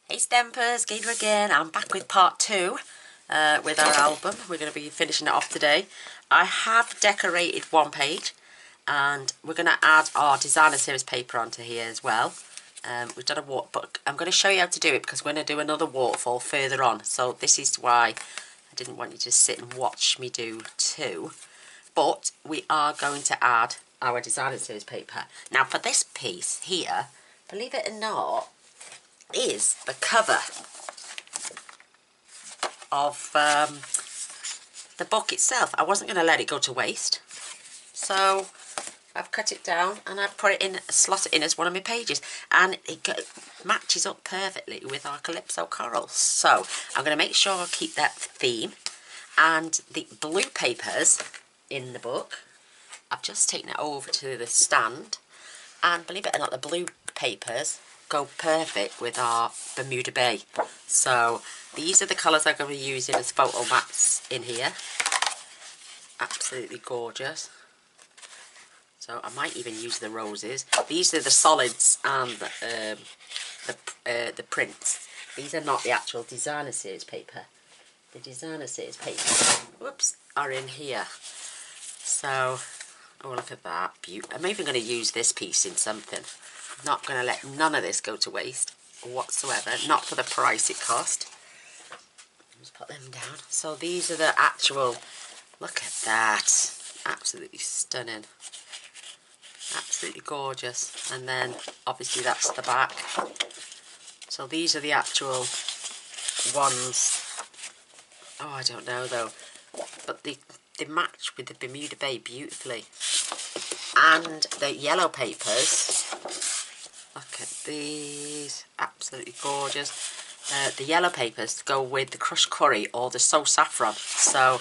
Hey Stampers, Gaynor again. I'm back with part 2 with our album. We're going to be finishing it off today. I have decorated one page and we're going to add our designer series paper onto here as well. We've done a waterfall, but I'm going to show you how to do it because we're going to do another waterfall further on. So this is why I didn't want you to sit and watch me do two. But we are going to add our designer series paper. Now for this piece here, believe it or not, is the cover of the book itself. I wasn't going to let it go to waste, so I've cut it down and I've put it in, slot it in as one of my pages, and it matches up perfectly with our Calypso corals. So I'm going to make sure I keep that theme. And the blue papers in the book, I've just taken it over to the stand, and believe it or not, the blue papers go perfect with our Bermuda Bay. So these are the colours I'm going to be using as photo mats in here. Absolutely gorgeous. So I might even use the roses. These are the solids and the prints. These are not the actual designer series paper. The designer series paper, whoops, are in here. So, oh look at that, I'm even going to use this piece in something. Not going to let none of this go to waste whatsoever, not for the price it cost. Just put them down. So these are the actual, look at that, absolutely stunning, absolutely gorgeous. And then obviously that's the back. So these are the actual ones. Oh, I don't know though, but they match with the Bermuda Bay beautifully. And the yellow papers, look at these, absolutely gorgeous. The yellow papers go with the crushed curry or the So Saffron, so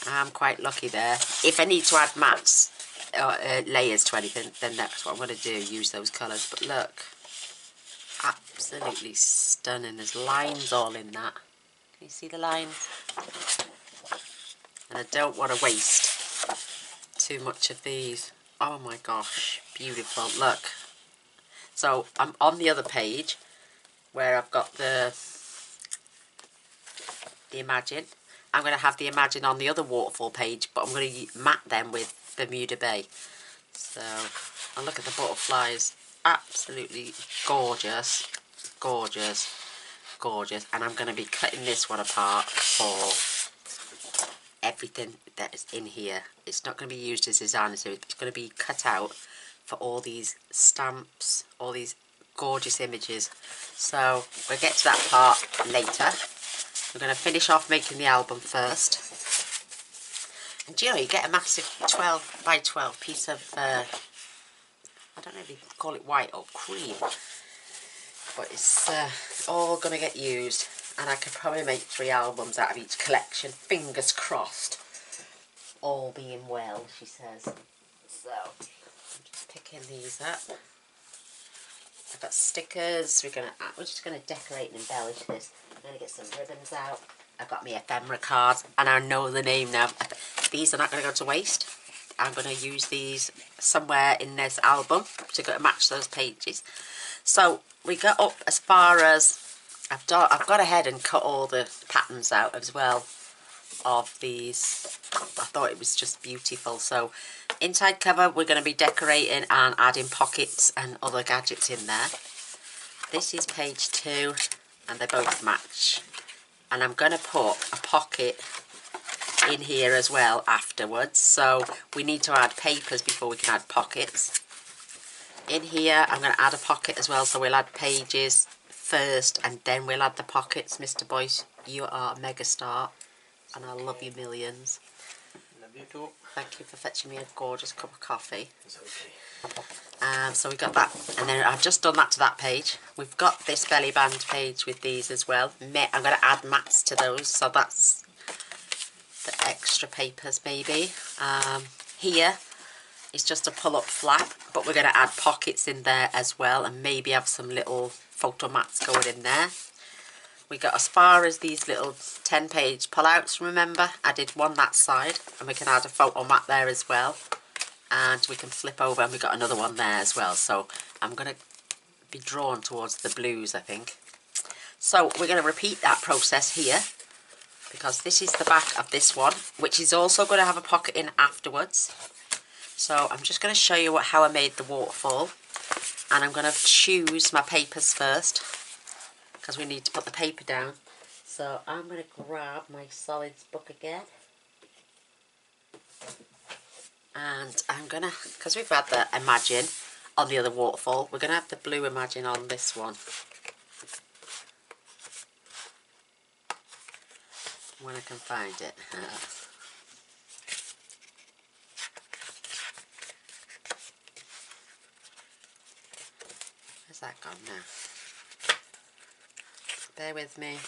I'm quite lucky there. If I need to add mats or layers to anything, then that's what I'm going to do, use those colours. But look, absolutely stunning. There's lines all in that. Can you see the lines? And I don't want to waste too much of these. Oh my gosh, beautiful, look. So I'm on the other page where I've got the Imagine. I'm going to have the Imagine on the other waterfall page, but I'm going to mat them with Bermuda Bay. So, and look at the butterflies, absolutely gorgeous, gorgeous, gorgeous. And I'm going to be cutting this one apart for everything that is in here. It's not going to be used as designer series, it's going to be cut out for all these stamps, all these gorgeous images. So we'll get to that part later. We're going to finish off making the album first. And do you know, you get a massive 12 by 12 piece of I don't know if you call it white or cream, but it's all going to get used. And I could probably make 3 albums out of each collection, fingers crossed. All being well, she says. So, I'm just picking these up. I've got stickers. We're just going to decorate and embellish this. I'm going to get some ribbons out. I've got my ephemera cards, and I know the name now. These are not going to go to waste. I'm going to use these somewhere in this album to match those pages. So, we got up as far as I've got ahead and cut all the patterns out as well of these. I thought it was just beautiful. So inside cover we're going to be decorating and adding pockets and other gadgets in there. This is page 2 and they both match. And I'm going to put a pocket in here as well afterwards. So we need to add papers before we can add pockets. In here I'm going to add a pocket as well, so we'll add pages first and then we'll add the pockets. Mr. Boyce, you are a mega star and I love you millions. Love you too. Thank you for fetching me a gorgeous cup of coffee. It's okay. So we got that, and then I've just done that to that page. We've got this belly band page with these as well. I'm going to add mats to those, so that's the extra papers maybe. Here is just a pull-up flap, but we're going to add pockets in there as well, and maybe have some little photo mats going in there. We got as far as these little 10-page pull-outs, remember? I did one that side, and we can add a photo mat there as well. And we can flip over, and we got another one there as well. So I'm going to be drawn towards the blues, I think. So we're going to repeat that process here, because this is the back of this one, which is also going to have a pocket in afterwards. So I'm just going to show you how I made the waterfall, and I'm going to choose my papers first, because we need to put the paper down. So I'm going to grab my solids book again, and I'm going to, because we've had the Imagine on the other waterfall, we're going to have the blue Imagine on this one. When I can find it. Where's that gone now? Bear with me.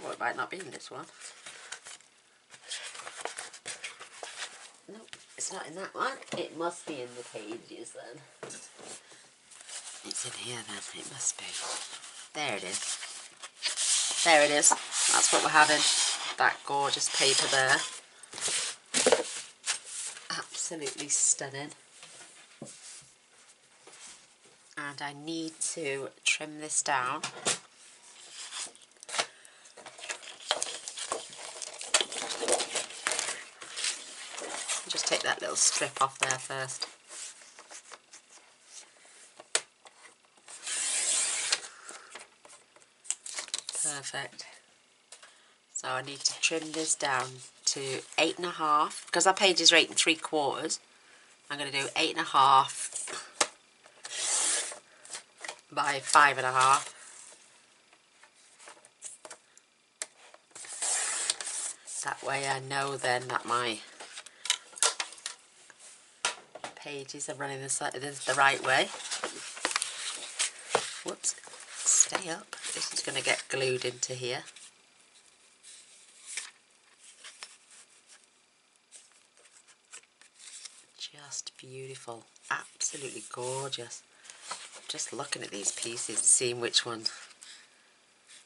Oh, it might not be in this one. Nope, it's not in that one. It must be in the pages then. It's in here then, it must be. There it is. There it is. That's what we're having. That gorgeous paper there. Absolutely stunning. And I need to trim this down. Just take that little strip off there first. Perfect. So I need to trim this down to 8.5, because our pages are 8 3/4. I'm going to do 8.5 by 5.5. That way I know then that my pages are running the right way. Whoops, stay up. This is going to get glued into here. Just beautiful, absolutely gorgeous. Just looking at these pieces, seeing which one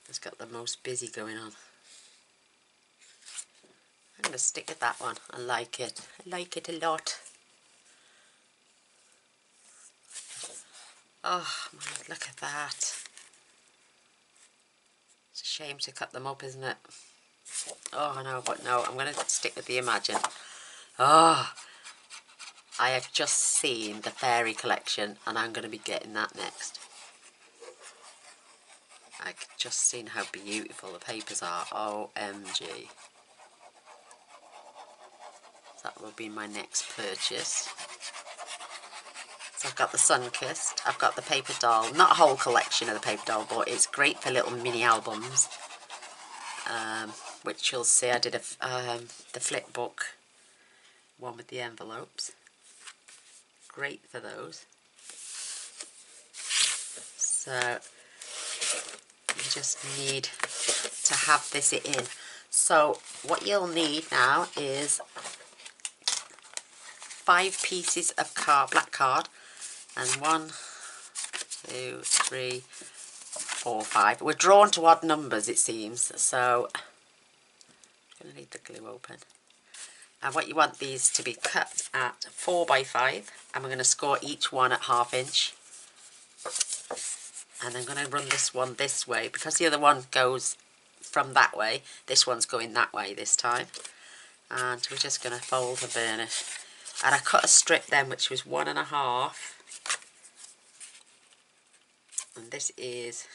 has got the most busy going on. I'm going to stick with that one. I like it. I like it a lot. Oh my, look at that. It's a shame to cut them up, isn't it? Oh no, but no, I'm going to stick with the Imagine. Oh, I have just seen the fairy collection and I'm going to be getting that next. I've just seen how beautiful the papers are. OMG. That will be my next purchase. So I've got the Sun-Kissed, I've got the paper doll, not a whole collection of the paper doll, but it's great for little mini albums, which you'll see I did the flip book one with the envelopes. Great for those. So you just need to have this in. So what you'll need now is 5 pieces of black card, and 1, 2, 3, 4, 5. We're drawn to odd numbers, it seems, so I'm going to need the glue open. And what you want these to be cut at 4 by 5, and we're going to score each one at 1/2 inch. And I'm going to run this one this way, because the other one goes from that way. This one's going that way this time. And we're just going to fold and burn it. And I cut a strip then, which was 1.5. And this is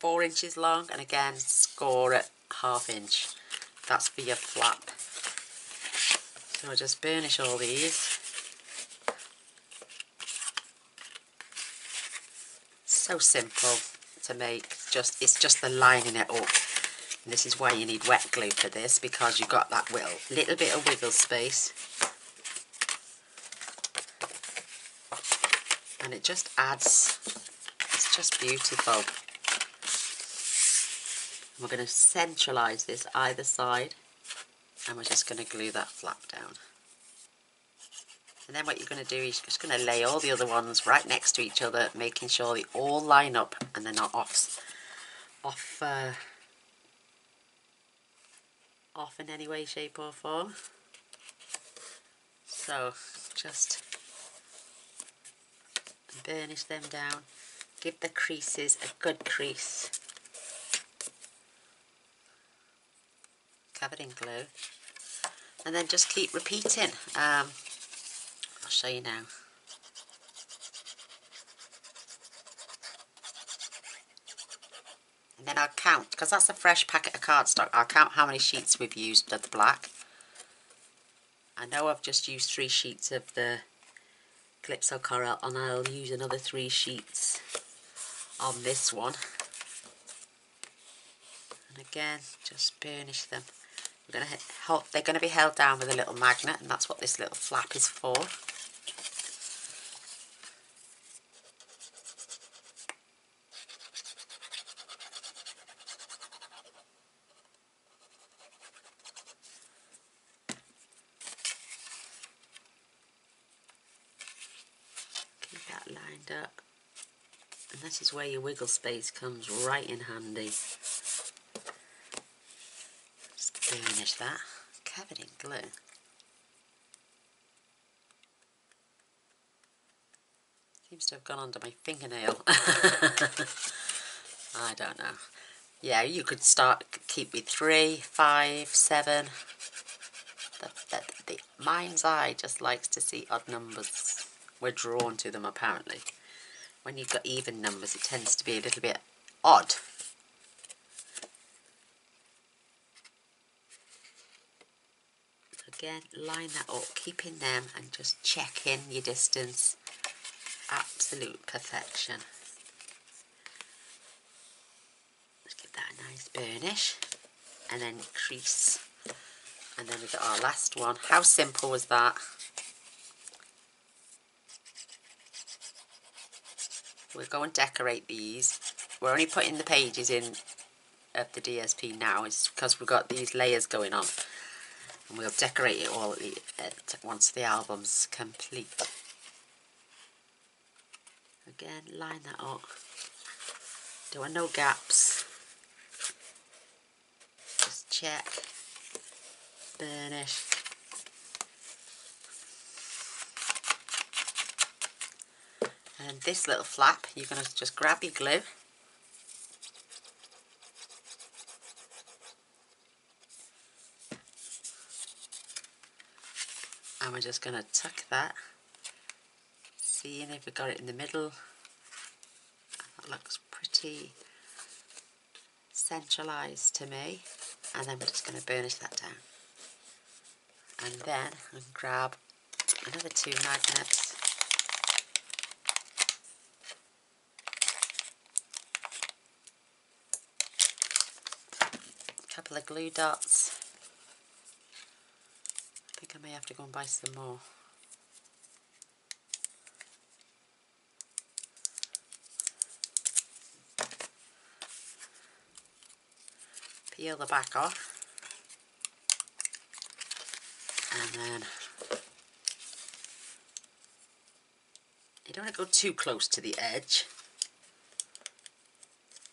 4 inches long, and again score at 1/2 inch. That's for your flap. So I'll just burnish all these. So simple to make. It's just the lining it up. And this is why you need wet glue for this, because you've got that little bit of wiggle space. And it just adds, it's just beautiful. We're going to centralise this either side, and we're just going to glue that flap down. And then what you're going to do is you're just going to lay all the other ones right next to each other, making sure they all line up and they're not off off in any way, shape or form. So just burnish them down. Give the creases a good crease. Covered in glue. And then just keep repeating. I'll show you now. And then I'll count, because that's a fresh packet of cardstock, I'll count how many sheets we've used of the black. I know I've just used 3 sheets of the Calypso Coral, and I'll use another 3 sheets on this one. And again, just burnish them. They're going to be held down with a little magnet, and that's what this little flap is for. Keep that lined up. And this is where your wiggle space comes right in handy. Just burnish that, covered in glue. Seems to have gone under my fingernail. I don't know. Yeah, you could keep with 3, 5, 7. The mind's eye just likes to see odd numbers. We're drawn to them apparently. When you've got even numbers, it tends to be a little bit odd. Again, line that up, keeping them and just checking your distance. Absolute perfection. Let's give that a nice burnish and then crease. And then we've got our last one. How simple was that? We'll go and decorate these. We're only putting the pages in of the DSP now. It's because we've got these layers going on. And we'll decorate it all once the album's complete. Again, line that up. There are no gaps. Just check. Burnish. And this little flap, you're going to just grab your glue. And we're just going to tuck that. Seeing if we got it in the middle. That looks pretty centralised to me. And then we're just going to burnish that down. And then I'll grab another 2 magnets. A couple of glue dots. I think I may have to go and buy some more. Peel the back off. And then you don't want to go too close to the edge,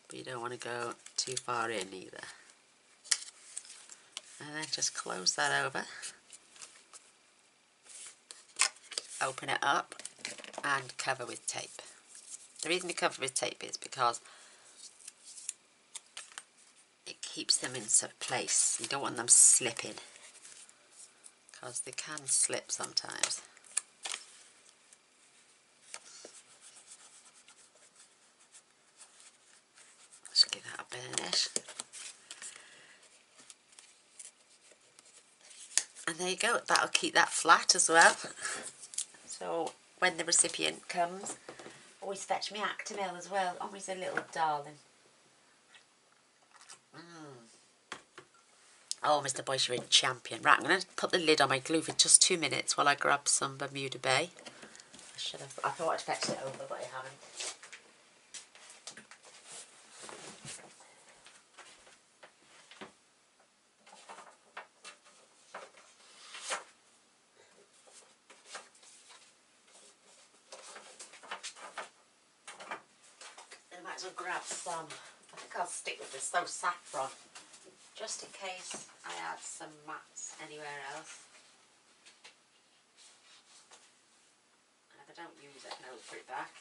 but you don't want to go too far in either. And then just close that over, open it up and cover with tape. The reason you cover with tape is because it keeps them in place. You don't want them slipping, because they can slip sometimes. Just give that a burnish. And there you go, that'll keep that flat as well. So when the recipient comes, always fetch me Actimel as well. Always a little darling. Oh, Mr. Boyce, you're a champion. Right, I'm going to put the lid on my glue for just 2 minutes while I grab some Bermuda Bay. I thought I'd fetched it over, but I haven't. Then I might as well grab some. I think I'll stick with this, those saffron. just in case I add some mats anywhere else. And if I don't use it, I'll put it back.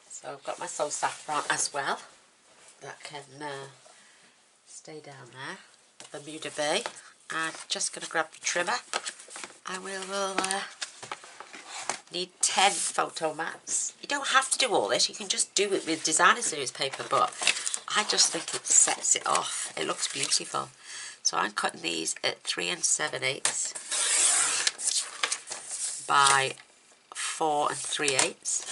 So I've got my soul saffron as well. That can stay down there. Bermuda Bay. I'm just going to grab the trimmer. And we'll need 10 photo mats. You don't have to do all this. You can just do it with designer series paper, but I just think it sets it off. It looks beautiful. So I'm cutting these at 3 7/8 by 4 3/8.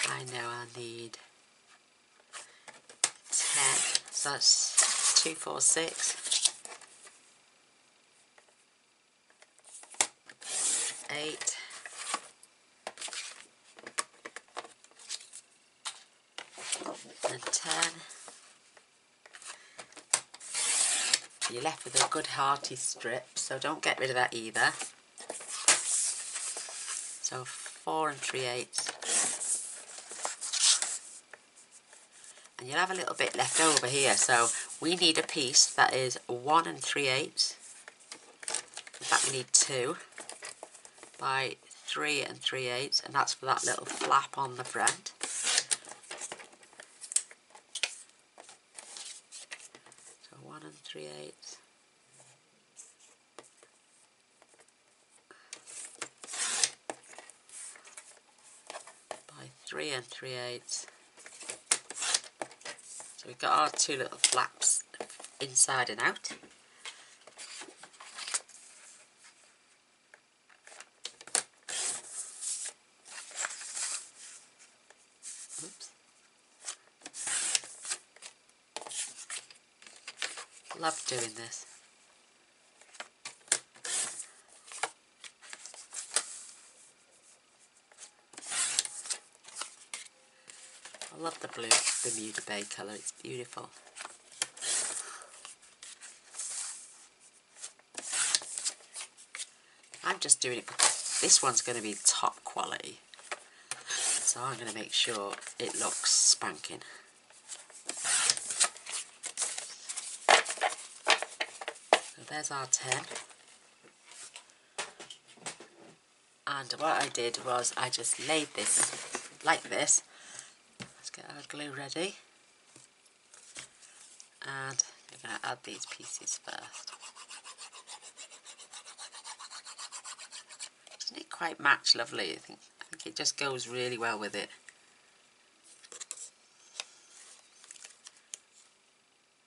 I know I need 10, so that's 2, 4, 6, 8, and 10. You're left with a good hearty strip, so don't get rid of that either. So 4 3/8. And you'll have a little bit left over here, so we need a piece that is 1 3/8. In fact, we need 2 by 3 3/8, and that's for that little flap on the front. So 1 3/8. By 3 3/8. So we've got our 2 little flaps inside and out. Oops. Love doing this. I love the blue Bermuda Bay colour, it's beautiful. I'm just doing it because this one's going to be top quality. So I'm going to make sure it looks spanking. So there's our 10. And what I did was I just laid this like this. Let's get our glue ready. And we're going to add these pieces first. Doesn't it quite match lovely? I think it just goes really well with it.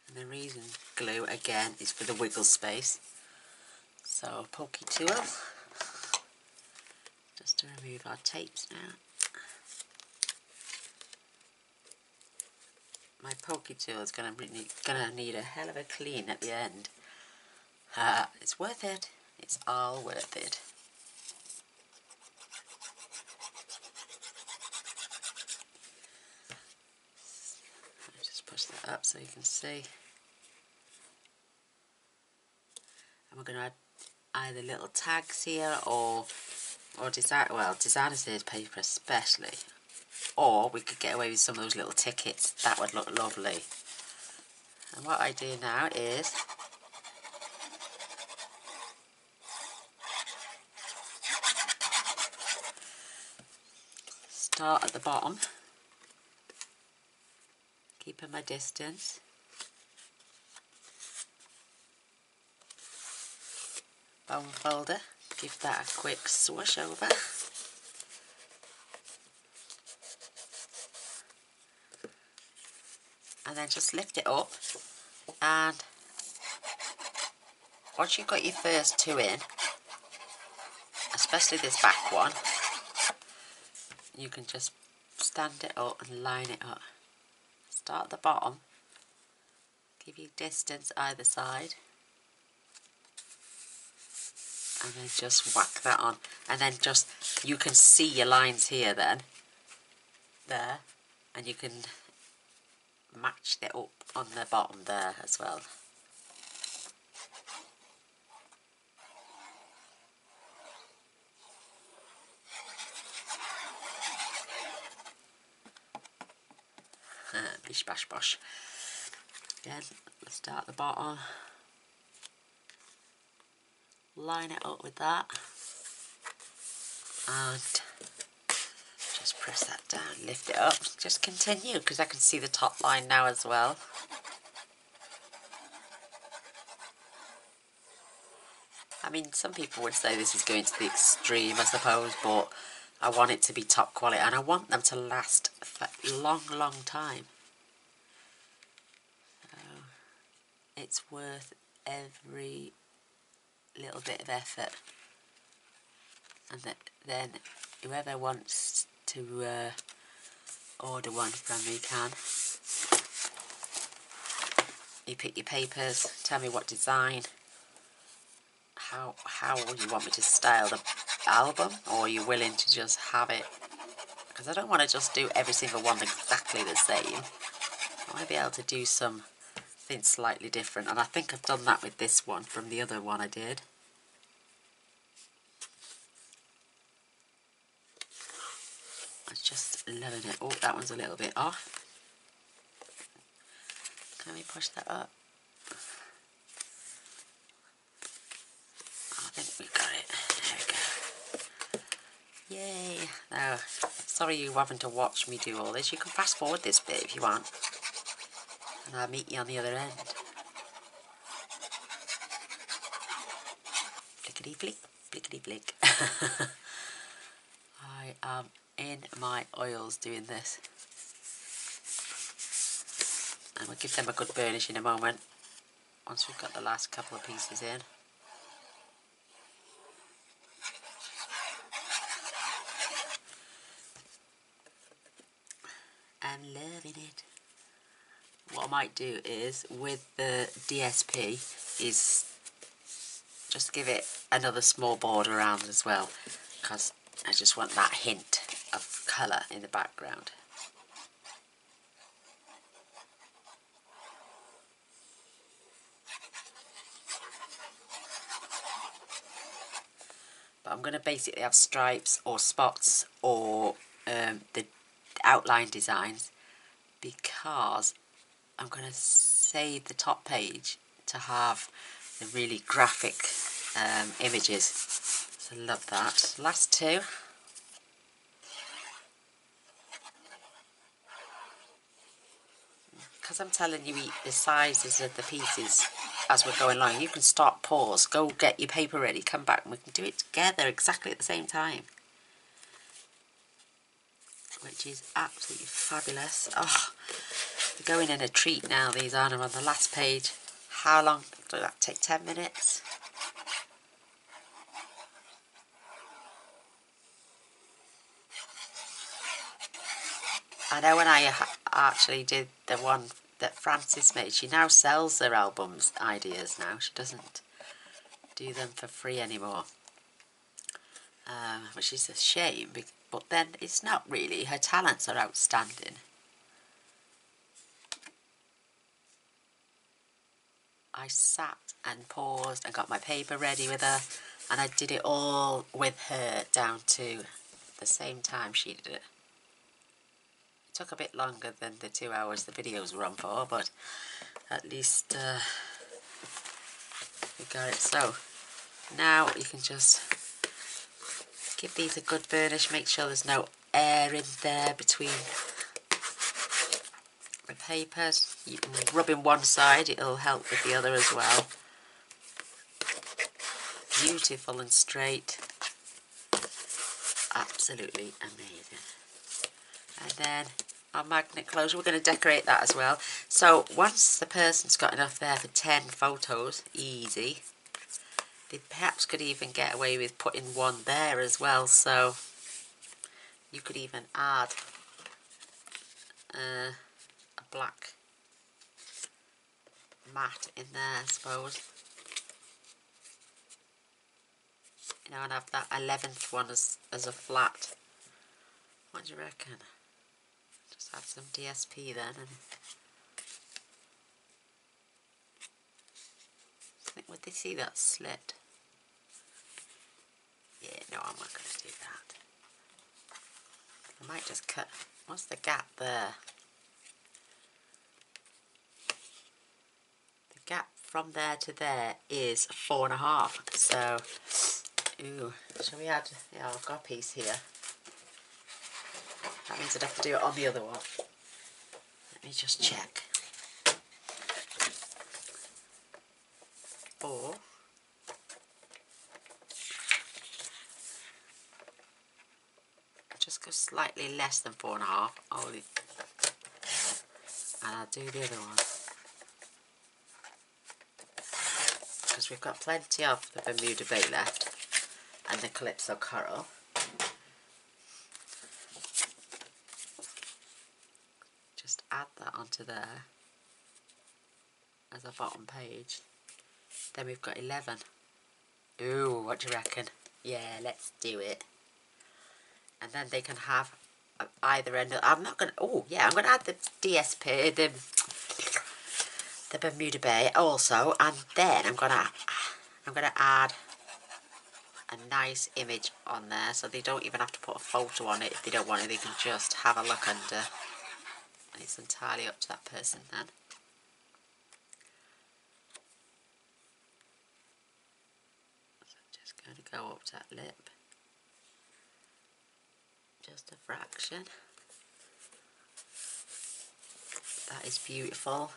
And the reason glue again is for the wiggle space. So pokey tool, just to remove our tapes now. My pokey tool is gonna need a hell of a clean at the end. It's worth it. It's all worth it. I'll just push that up so you can see. And we're going to add either little tags here or designer series paper especially. Or we could get away with some of those little tickets. That would look lovely. And what I do now is start at the bottom, keeping my distance. Bone folder, give that a quick swoosh over. And then just lift it up, and once you've got your first 2 in, especially this back one, you can just stand it up and line it up. Start at the bottom, give you distance either side, and then just whack that on. And then just, you can see your lines here then, there, and you can match it up on the bottom there as well. Bish bash bosh. Again, let's start at the bottom. Line it up with that. And just press that down, lift it up. Just continue, because I can see the top line now as well. I mean, some people would say this is going to the extreme, I suppose, but I want it to be top quality, and I want them to last for a long, long time. So it's worth every little bit of effort. And then whoever wants to order one from me can. You pick your papers, tell me what design, how you want me to style the album, or are you willing to just have it, because I don't want to just do every single one exactly the same. I want to be able to do something slightly different, and I think I've done that with this one from the other one I did. I'm just loving it. Oh, that one's a little bit off. Can we push that up? I think we've got it. There we go. Yay. Now, sorry you having to watch me do all this. You can fast forward this bit if you want. And I'll meet you on the other end. Flickety flick, flickety flick. I am in my oils doing this. And we'll give them a good burnish in a moment, once we've got the last couple of pieces in. I'm loving it. What I might do is, with the DSP, is just give it another small border around as well, because I just want that hint of colour in the background. But I'm going to basically have stripes or spots or the outline designs, because I'm going to save the top page to have the really graphic images. So I love that. Last two. Because I'm telling you the sizes of the pieces as we're going along, you can stop, pause, go get your paper ready, come back, and we can do it together exactly at the same time, which is absolutely fabulous. Oh, they're going in a treat now, these are. I'm on the last page. How long did that take? 10 minutes? I know when I actually did the one that Frances made, she now sells her albums ideas now. She doesn't do them for free anymore, which is a shame, but then it's not really. Her talents are outstanding. I sat and paused and got my paper ready with her, and I did it all with her down to the same time she did it. It took a bit longer than the 2 hours the videos were on for, but at least we got it. So now you can just give these a good burnish, make sure there's no air in there between the papers. You can rub in one side, it'll help with the other as well. Beautiful and straight. Absolutely amazing. And then our magnet closure, we're going to decorate that as well. So once the person's got enough there for 10 photos, easy, they perhaps could even get away with putting one there as well. So you could even add a black mat in there, I suppose. You know, and have that 11th one as a flat. What do you reckon? Just add some DSP then, and would they see that slit? Yeah, no, I'm not going to do that. I might just cut. What's the gap there? from there to there is 4.5. So, ooh, shall we add? Yeah, I've got a piece here. That means I'd have to do it on the other one. Let me just check. Or just go slightly less than 4.5. And I'll do the other one. Because we've got plenty of the Bermuda Bay left and the Calypso Coral. Just add that onto there as a bottom page. Then we've got 11. Ooh, what do you reckon? Yeah, let's do it. And then they can have either end. I'm not going to, oh yeah, I'm going to add the DSP, the Bermuda Bay also, and then I'm going to add a nice image on there, so they don't even have to put a photo on it. If they don't want it, they can just have a look under, and it's entirely up to that person then. So I'm just going to go up to that lip, just a fraction. That is beautiful.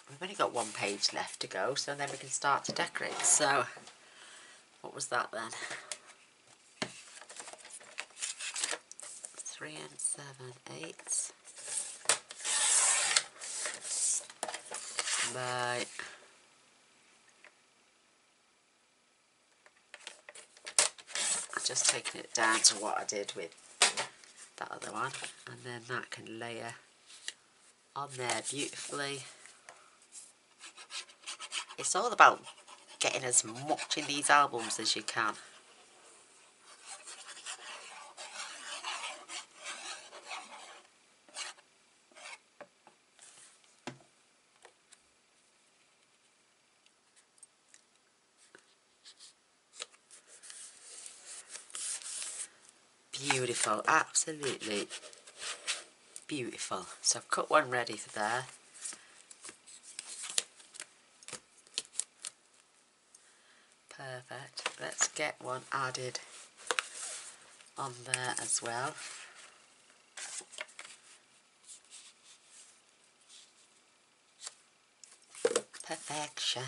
We've only got one page left to go, so then we can start to decorate. So, what was that then? 3 and 7 eighths. Right. I'm just taking it down to what I did with that other one, and then that can layer on there beautifully. It's all about getting as much in these albums as you can. Beautiful, absolutely beautiful. So I've cut one ready for there. Perfect. Let's get one added on there as well. Perfection.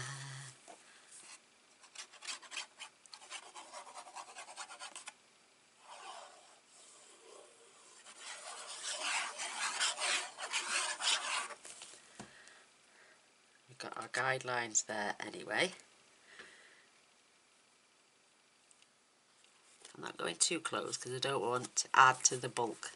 We've got our guidelines there anyway. I'm not going too close because I don't want to add to the bulk.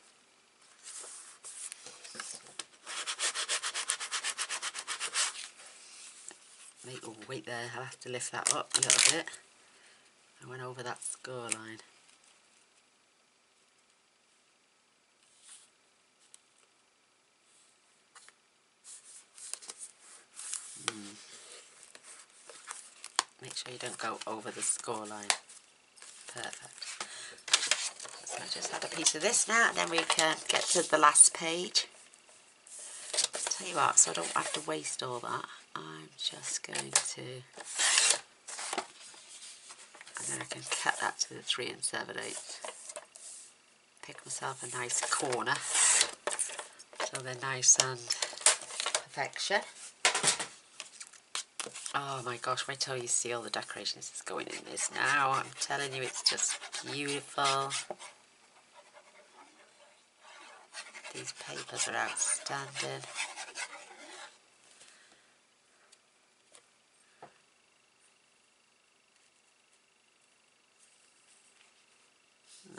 Oh, wait there, I'll have to lift that up a little bit. I went over that score line. Make sure you don't go over the score line. Perfect. So I just add a piece of this now, and then we can get to the last page. Tell you what, so I don't have to waste all that, I'm just going to, and then I can cut that to the 3 and 7 eighths. Pick myself a nice corner, so they're nice and perfection. Oh my gosh, wait till you see all the decorations that's going in this now. I'm telling you, it's just beautiful. These papers are outstanding.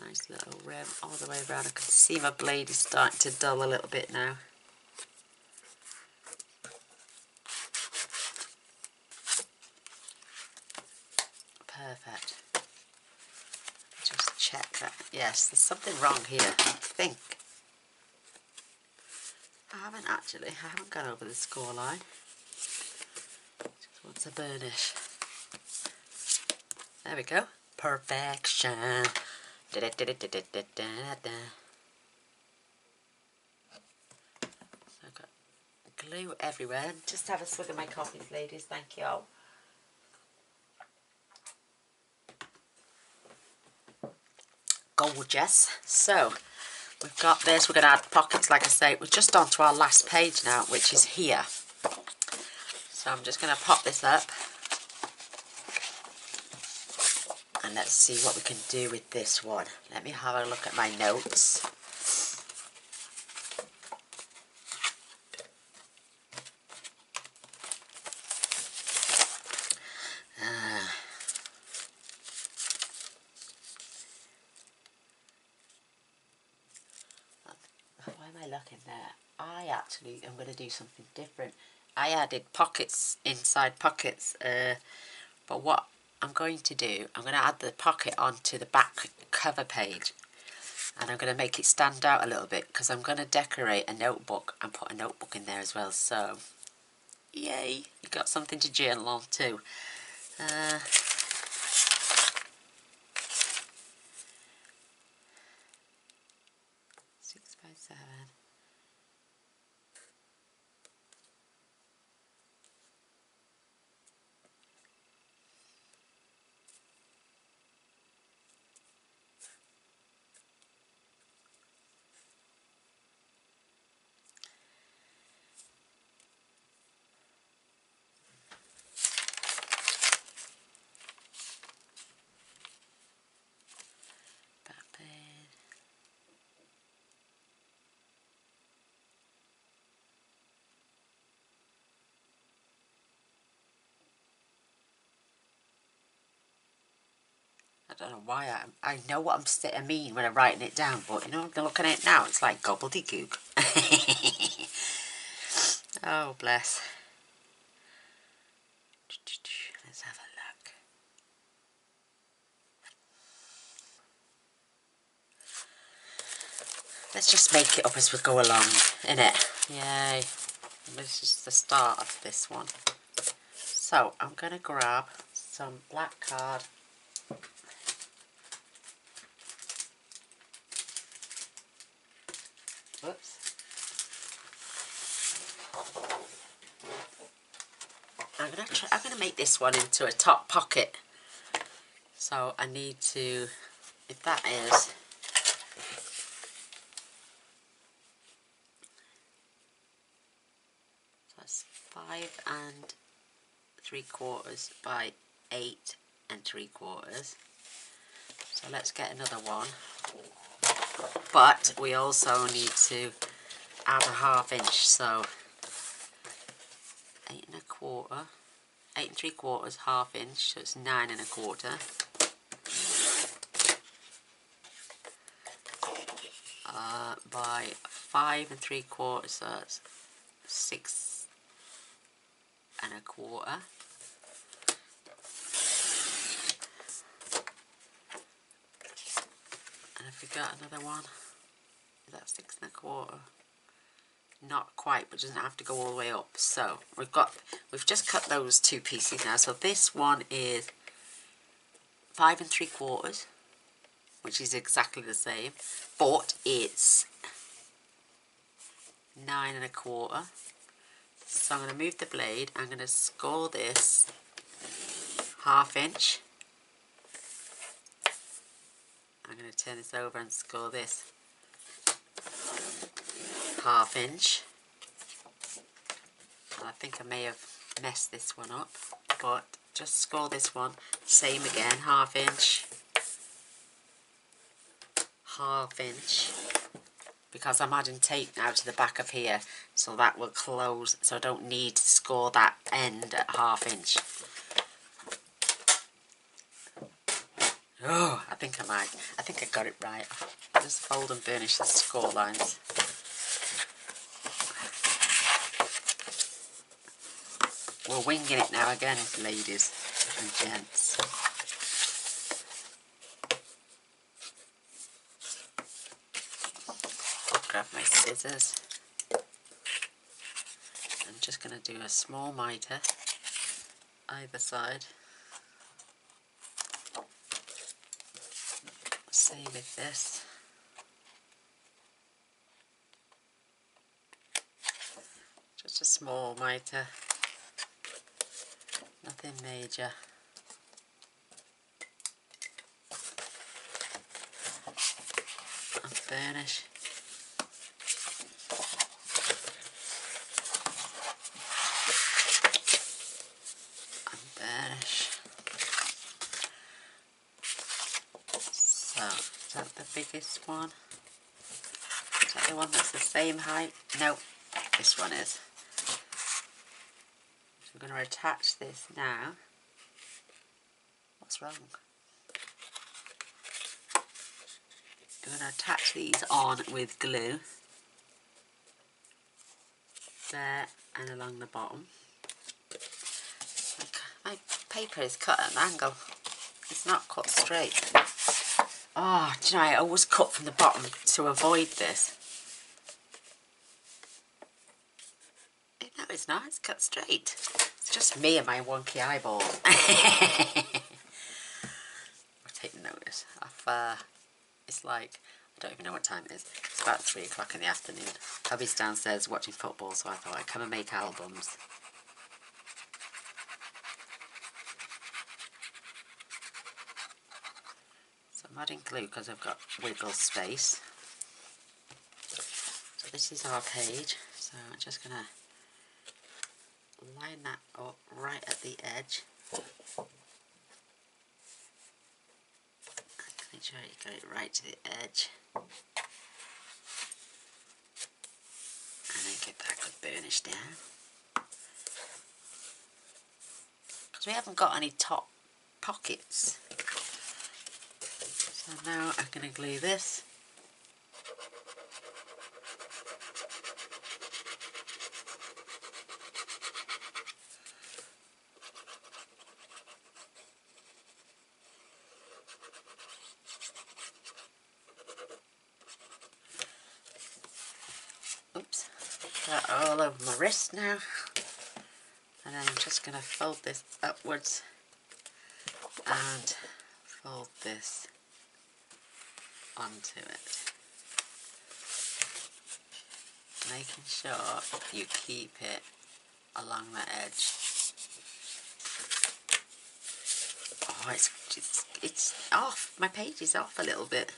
Nice little rim all the way around. I can see my blade is starting to dull a little bit now. Perfect. Just check that. Yes, there's something wrong here, I think. I haven't gone over the score line. Just wants a burnish. There we go. Perfection. Da -da -da -da -da -da -da -da. So I've got glue everywhere. Just have a swig of my coffee, ladies. Thank you all. Gorgeous. So we've got this. We're going to add pockets, like I say. We're just on to our last page now, which is here. So I'm just going to pop this up. And let's see what we can do with this one. Let me have a look at my notes. Why am I looking there? I actually am going to do something different. I added pockets inside pockets, but what I'm going to do, I'm going to add the pocket onto the back cover page, and I'm going to make it stand out a little bit because I'm going to decorate a notebook and put a notebook in there as well. So, yay! You got something to journal on too. 6 by 7. I don't know why I know what I mean when I'm writing it down, but you know, looking at it now, it's like gobbledygook. Oh, bless. Let's have a look. Let's just make it up as we go along, innit? Yay. This is the start of this one. So, I'm going to grab some black card. Whoops. I'm going to make this one into a top pocket. So, I need to, if that is, that's 5 3/4 by 8 3/4. So let's get another one. But we also need to add a 1/2 inch, so 8 1/4, 8 3/4, 1/2 inch, so it's 9 1/4. By 5 3/4, so that's 6 1/4. And if we got another one, is that 6 1/4? Not quite, but doesn't have to go all the way up. So we've just cut those two pieces now. So this one is 5 3/4, which is exactly the same, but it's 9 1/4. So I'm going to move the blade. I'm going to score this 1/2 inch. I'm going to turn this over and score this 1/2 inch. And I think I may have messed this one up, but just score this one. Same again, 1/2 inch. 1/2 inch. Because I'm adding tape now to the back of here, so that will close, so I don't need to score that end at 1/2 inch. Oh, I think I got it right. I'll just fold and burnish the score lines. We're winging it now again, ladies and gents. Grab my scissors. I'm just going to do a small miter either side. Same with this. Just just a small mitre, nothing major. And burnish. And burnish. So, is that the biggest one? Is that the one that's the same height? No, this one is. So I'm going to attach this now. What's wrong? I'm going to attach these on with glue. There and along the bottom. My paper is cut at an angle. It's not cut straight. Oh, do you know, I always cut from the bottom to avoid this. No, it's not. It's cut straight. It's just me and my wonky eyeball. I'll take notice. It's like, I don't even know what time it is. It's about 3 o'clock in the afternoon. Hubby's downstairs watching football, so I thought I'd come and make albums. So I'm adding glue because I've got wiggle space. So this is our page. So I'm just going to line that up right at the edge. Make sure you got it right to the edge. And then get that good burnish down. Because we haven't got any top pockets. So now I'm going to glue this. Oops, got that all over my wrist now. And then I'm just going to fold this upwards and fold this onto it. Making sure you keep it along the edge. Oh, it's off. My page is off a little bit.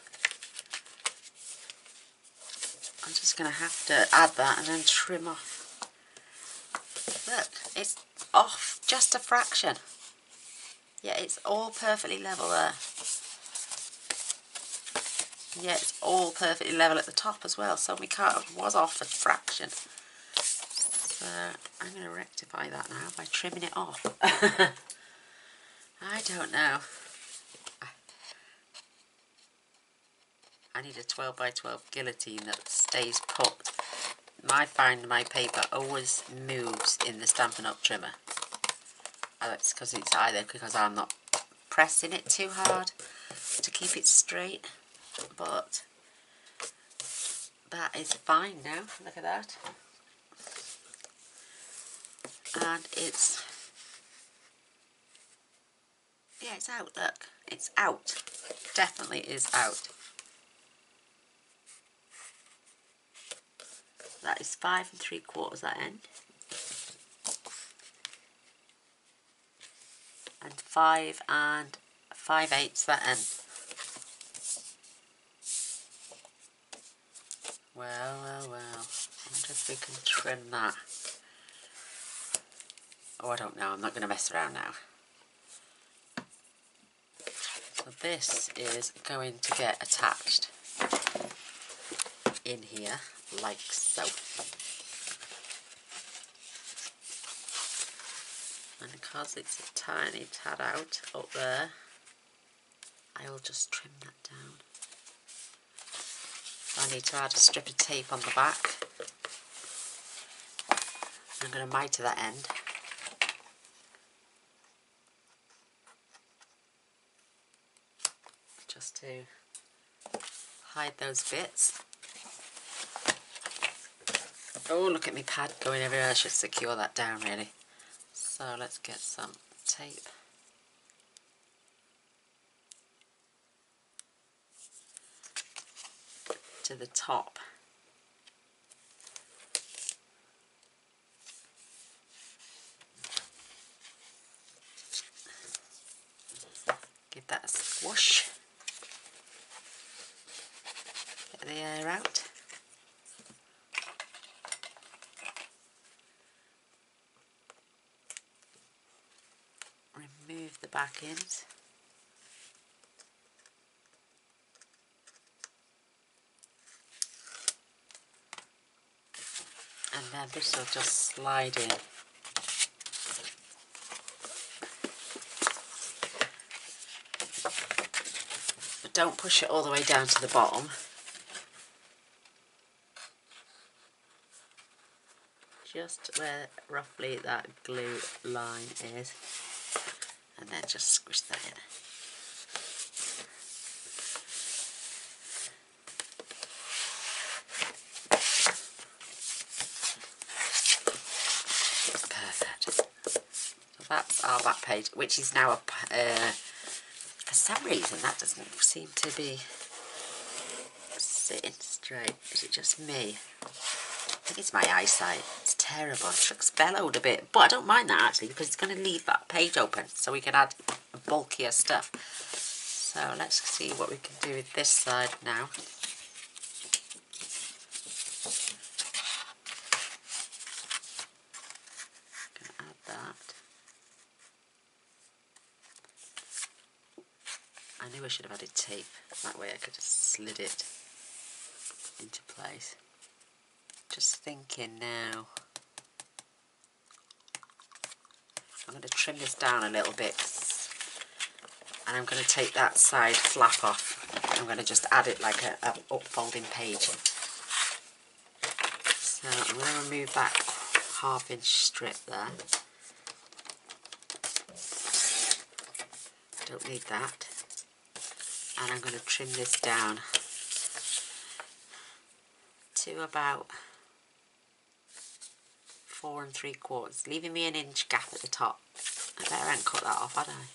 I'm just going to have to add that and then trim off. Look, it's off just a fraction. Yeah, it's all perfectly level there. Yeah, it's all perfectly level at the top as well, so my card was off a fraction. So I'm going to rectify that now by trimming it off. I don't know. I need a 12 by 12 guillotine that stays put. I find my paper always moves in the Stampin' Up! Trimmer. That's because it's either because I'm not pressing it too hard to keep it straight, but that is fine now. Look at that. And it's, yeah, it's out, look. It's out. Definitely is out. That is 5 3/4 that end. And 5 5/8 that end. Well, well, well. I wonder if we can trim that. Oh, I don't know. I'm not going to mess around now. So this is going to get attached in here like so. And because it's a tiny tad out up there, I will just trim that down. I need to add a strip of tape on the back. I'm going to mitre that end. Just to hide those bits. Oh, look at me pad going everywhere. I should secure that down really. So let's get some tape. To the top. the air out. Remove the back ends. And then this will just slide in. But don't push it all the way down to the bottom. Just where roughly that glue line is. And then just squish that in. Perfect. So that's our back page, which is now for some reason that doesn't seem to be sitting straight. Is it just me? I think it's my eyesight. It's terrible. It looks bellowed a bit, but I don't mind that actually because it's going to leave that page open so we can add bulkier stuff. So let's see what we can do with this side now. Gonna add that. I knew I should have added tape. That way I could have slid it into place. Just thinking now. I'm going to trim this down a little bit. And I'm going to take that side flap off. I'm going to just add it like a upfolding page. So I'm going to remove that 1/2 inch strip there. Don't need that. And I'm going to trim this down to about 4 3/4, leaving me an inch gap at the top. I better hadn't cut that off, had I?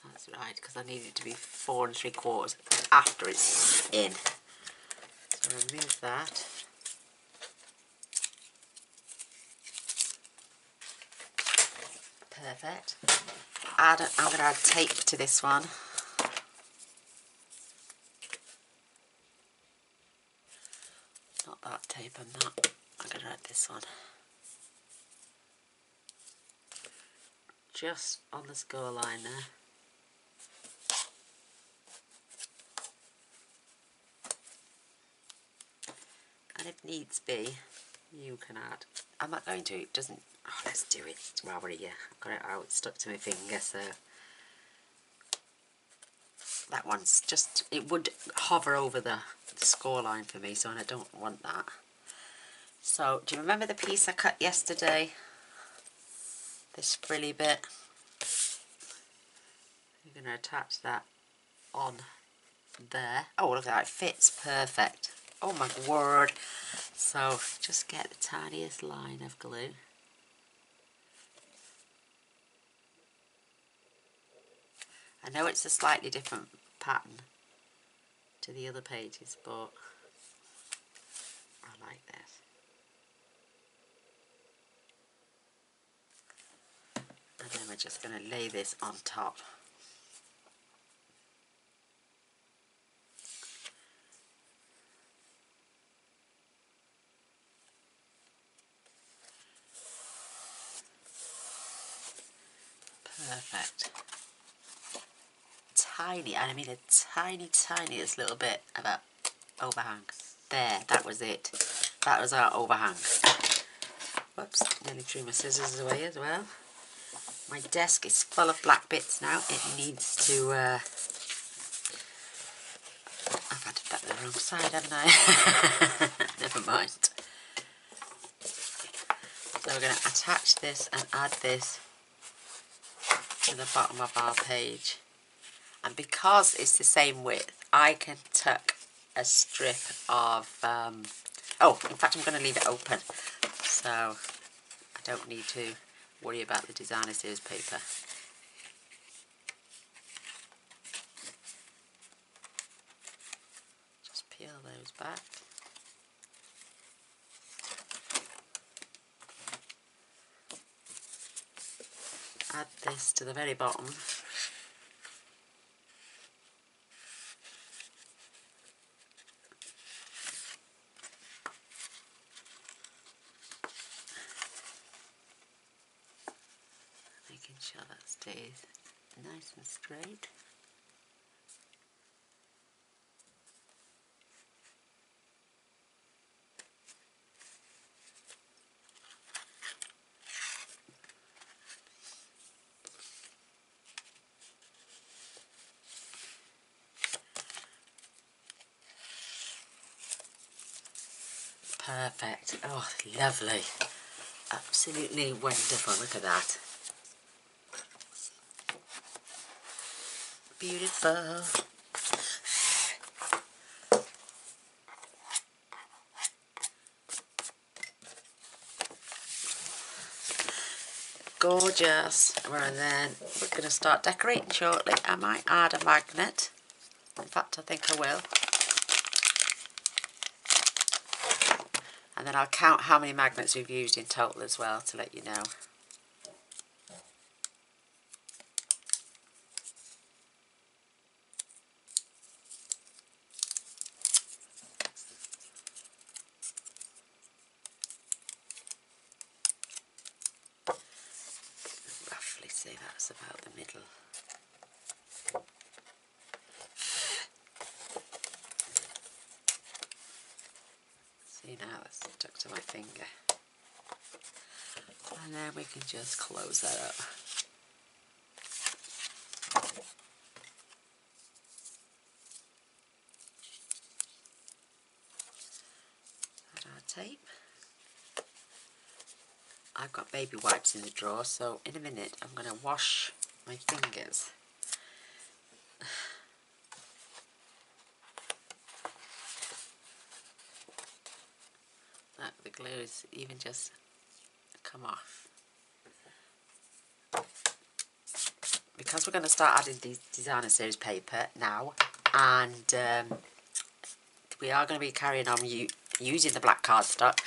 That's right, because I need it to be 4 3/4 after it's in. So remove that. Perfect. I'm going to add tape to this one. Not that tape, I'm going to add this one. Just on the score line there. And if needs be, you can add. I'm not going to, it doesn't, oh, let's do it while we're here. I've got it out, it's stuck to my finger, so that one's just, it would hover over the score line for me, so I don't want that. So, do you remember the piece I cut yesterday? This frilly bit? You're going to attach that on there. Oh, look at that, it fits perfect. Oh my word. So, just get the tiniest line of glue. I know it's a slightly different pattern to the other pages, but I like this. And then we're just going to lay this on top. Perfect. Tiny, and I mean a tiniest little bit of that overhang. There, that was it. That was our overhang. Whoops, nearly threw my scissors away as well. My desk is full of black bits now. It needs to... I've had to put the wrong side, haven't I? Never mind. So we're going to attach this and add this to the bottom of our page. And because it's the same width, I can tuck a strip of... oh, in fact, I'm going to leave it open. So I don't need to worry about the designer series paper. Just peel those back. add this to the very bottom. Making sure that stays nice and straight. Perfect. Oh, lovely. Absolutely wonderful. Look at that. Beautiful. Gorgeous. And then we're going to start decorating shortly. I might add a magnet. In fact, I think I will. And then I'll count how many magnets we've used in total as well to let you know. Roughly say that's about the middle. See now, it's stuck to my finger. And then we can just close that up. Add our tape. I've got baby wipes in the drawer, so in a minute I'm going to wash my fingers. Look, the glue is even just come off. Because we're going to start adding the designer series paper now, and we are going to be carrying on using the black cardstock,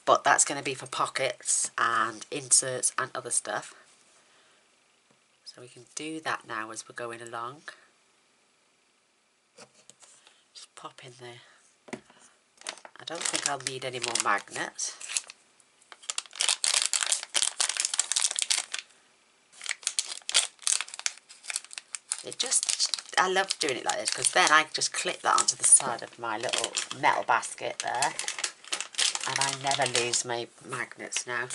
but that's going to be for pockets and inserts and other stuff. So we can do that now as we're going along. Just pop in there. I don't think I'll need any more magnets. I love doing it like this because then I just clip that onto the side of my little metal basket there. And I never lose my magnets now.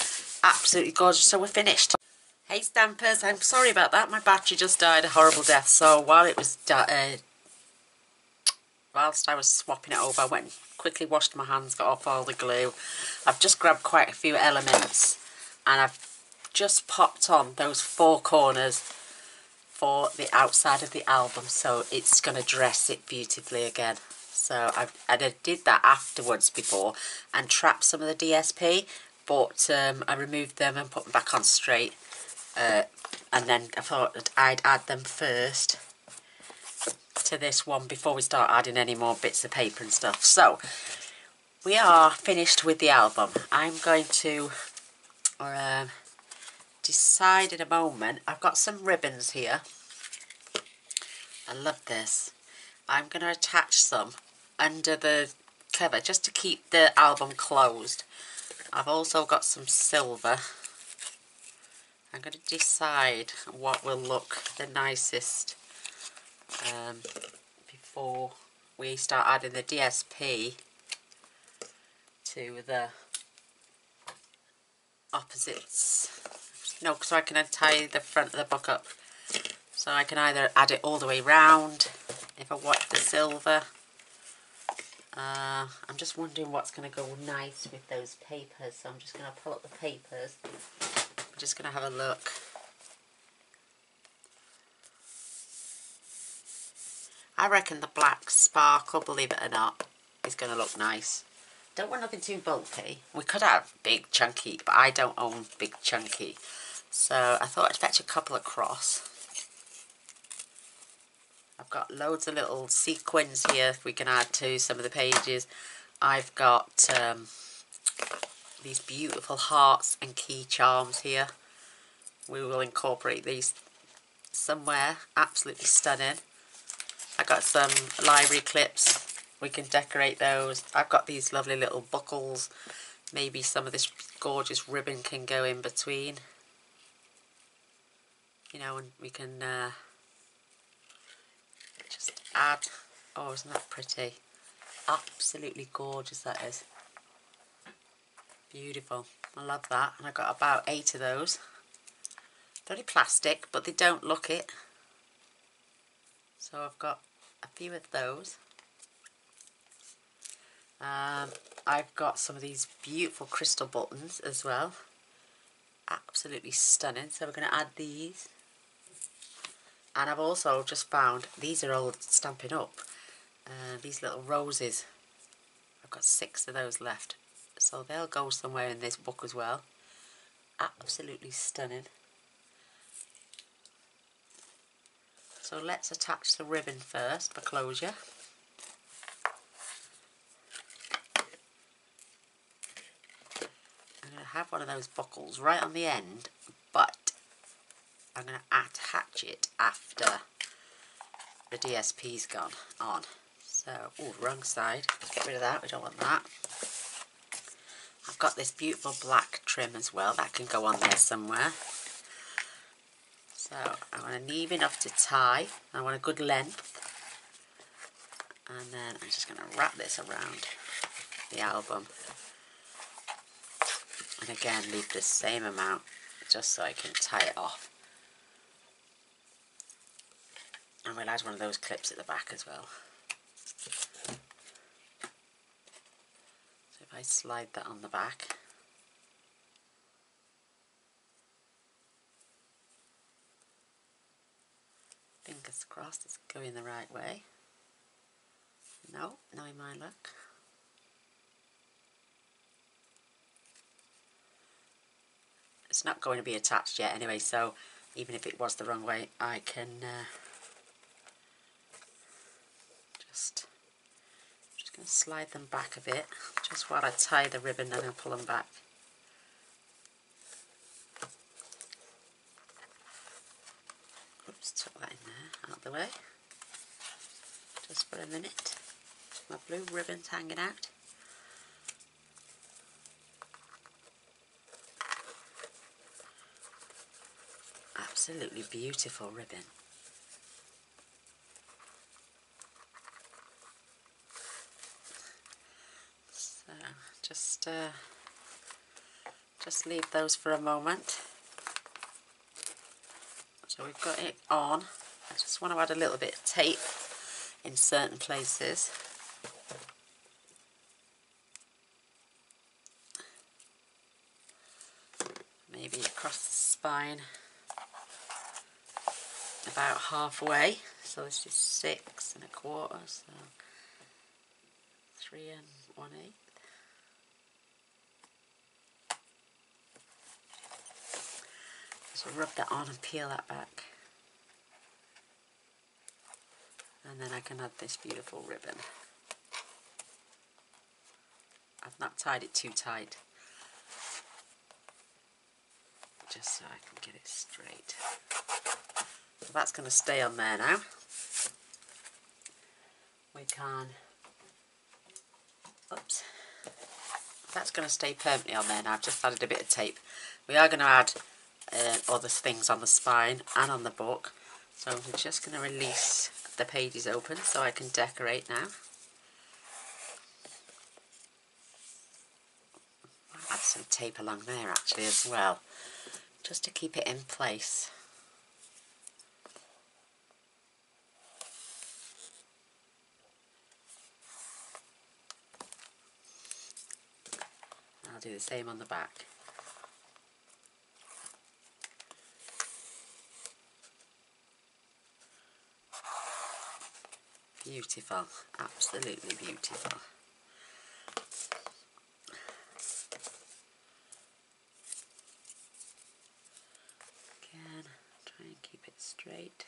Absolutely gorgeous. So we're finished. Hey stampers, I'm sorry about that. My battery just died a horrible death. So while it was whilst I was swapping it over, I went and quickly washed my hands, got off all the glue. I've just grabbed quite a few elements and I've just popped on those 4 corners for the outside of the album, so it's going to dress it beautifully again. So I did that afterwards before and trapped some of the DSP, but I removed them and put them back on straight, and then I thought that I'd add them first to this one before we start adding any more bits of paper and stuff. So we are finished with the album. I'm going to decide in a moment. I've got some ribbons here. I love this. I'm going to attach some under the cover just to keep the album closed. I've also got some silver. I'm going to decide what will look the nicest before we start adding the DSP to the opposites. No, so I can tie the front of the book up. So I can either add it all the way round if I want the silver. I'm just wondering what's going to go nice with those papers. So I'm just going to pull up the papers. I'm just going to have a look. I reckon the black sparkle, believe it or not, is going to look nice. Don't want nothing too bulky. We could have big chunky, but I don't own big chunky. So I thought I'd fetch a couple across. I've got loads of little sequins here we can add to some of the pages. I've got these beautiful hearts and key charms here we will incorporate these somewhere. Absolutely stunning. I got some library clips. We can decorate those. I've got these lovely little buckles. Maybe some of this gorgeous ribbon can go in between. You know, and we can just add. Oh, isn't that pretty? Absolutely gorgeous that is. Beautiful. I love that. And I got about 8 of those. They're only plastic, but they don't look it. So I've got a few of those. I've got some of these beautiful crystal buttons as well. Absolutely stunning. So we're going to add these. And I've also just found, these are all Stampin' Up. These little roses. I've got 6 of those left. So they'll go somewhere in this book as well. Absolutely stunning. So let's attach the ribbon first for closure. I'm going to have one of those buckles right on the end, but I'm going to attach it after the DSP's gone on. So, oh, wrong side. Get rid of that, we don't want that. I've got this beautiful black trim as well, that can go on there somewhere. So, I want to leave enough to tie. I want a good length. And then I'm just going to wrap this around the album. And again, leave the same amount just so I can tie it off. And we'll add one of those clips at the back as well. So if I slide that on the back. Fingers crossed it's going the right way. No, knowing my luck. It's not going to be attached yet anyway, so even if it was the wrong way, I can just going to slide them back a bit, just while I tie the ribbon and then pull them back. Oops, tuck that in there, out of the way. Just for a minute. My blue ribbon's hanging out. Absolutely beautiful ribbon. So just leave those for a moment. So we've got it on. I just want to add a little bit of tape in certain places. Maybe across the spine. About halfway, so this is 6 1/4, so 3 1/8. So rub that on and peel that back, and then I can add this beautiful ribbon. I've not tied it too tight, just so I can get it straight. So that's going to stay on there now. We can, oops, that's going to stay permanently on there now. I've just added a bit of tape. We are going to add other things on the spine and on the book. So we're just going to release the pages open so I can decorate now. I'll add some tape along there actually as well, just to keep it in place. I'll do the same on the back. Beautiful, absolutely beautiful. Again, try and keep it straight.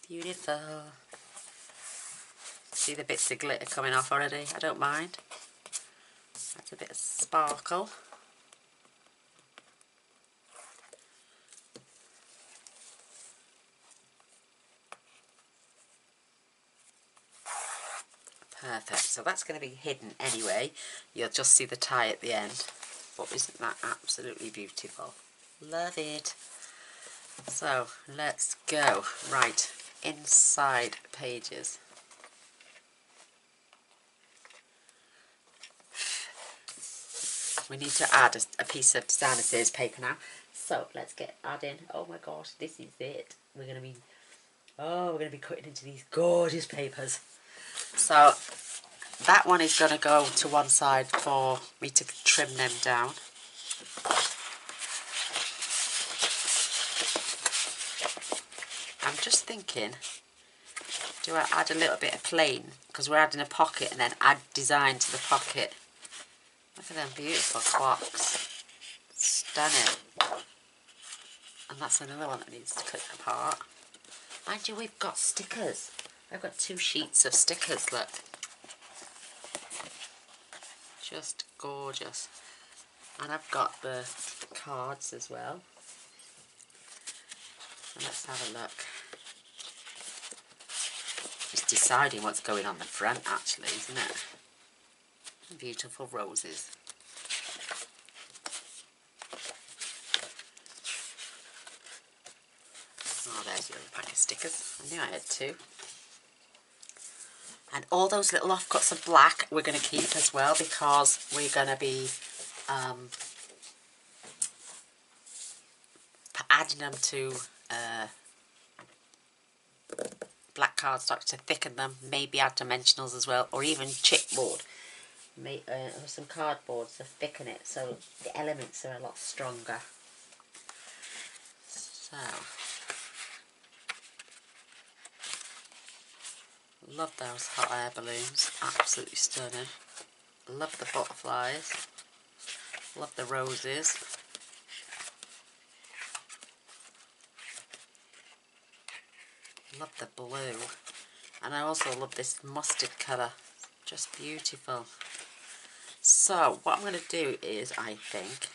Beautiful. See the bits of glitter coming off already? I don't mind. That's a bit of sparkle. Perfect. So that's going to be hidden anyway. You'll just see the tie at the end. But isn't that absolutely beautiful? Love it. So let's go. Right, inside pages. We need to add a piece of designer series paper now. So let's get adding. Oh my gosh, this is it. We're going to be cutting into these gorgeous papers. So that one is going to go to one side for me to trim them down. I'm just thinking, do I add a little bit of plain? Because we're adding a pocket and then add design to the pocket. Look at them beautiful clocks. Stunning. And that's another one that needs to click apart. Mind you, we've got stickers. I've got 2 sheets of stickers, look. Just gorgeous. And I've got the cards as well. So let's have a look. Just deciding what's going on the front actually, isn't it? Beautiful roses. Oh, there's the other pack of stickers. I knew I had 2. And all those little offcuts of black we're going to keep as well, because we're going to be adding them to black cardstock to thicken them, maybe add dimensionals as well, or even chipboard. Or some cardboard to thicken it so the elements are a lot stronger. So, love those hot air balloons, absolutely stunning. Love the butterflies, love the roses. Love the blue, and I also love this mustard colour, just beautiful. So what I'm going to do is, I think,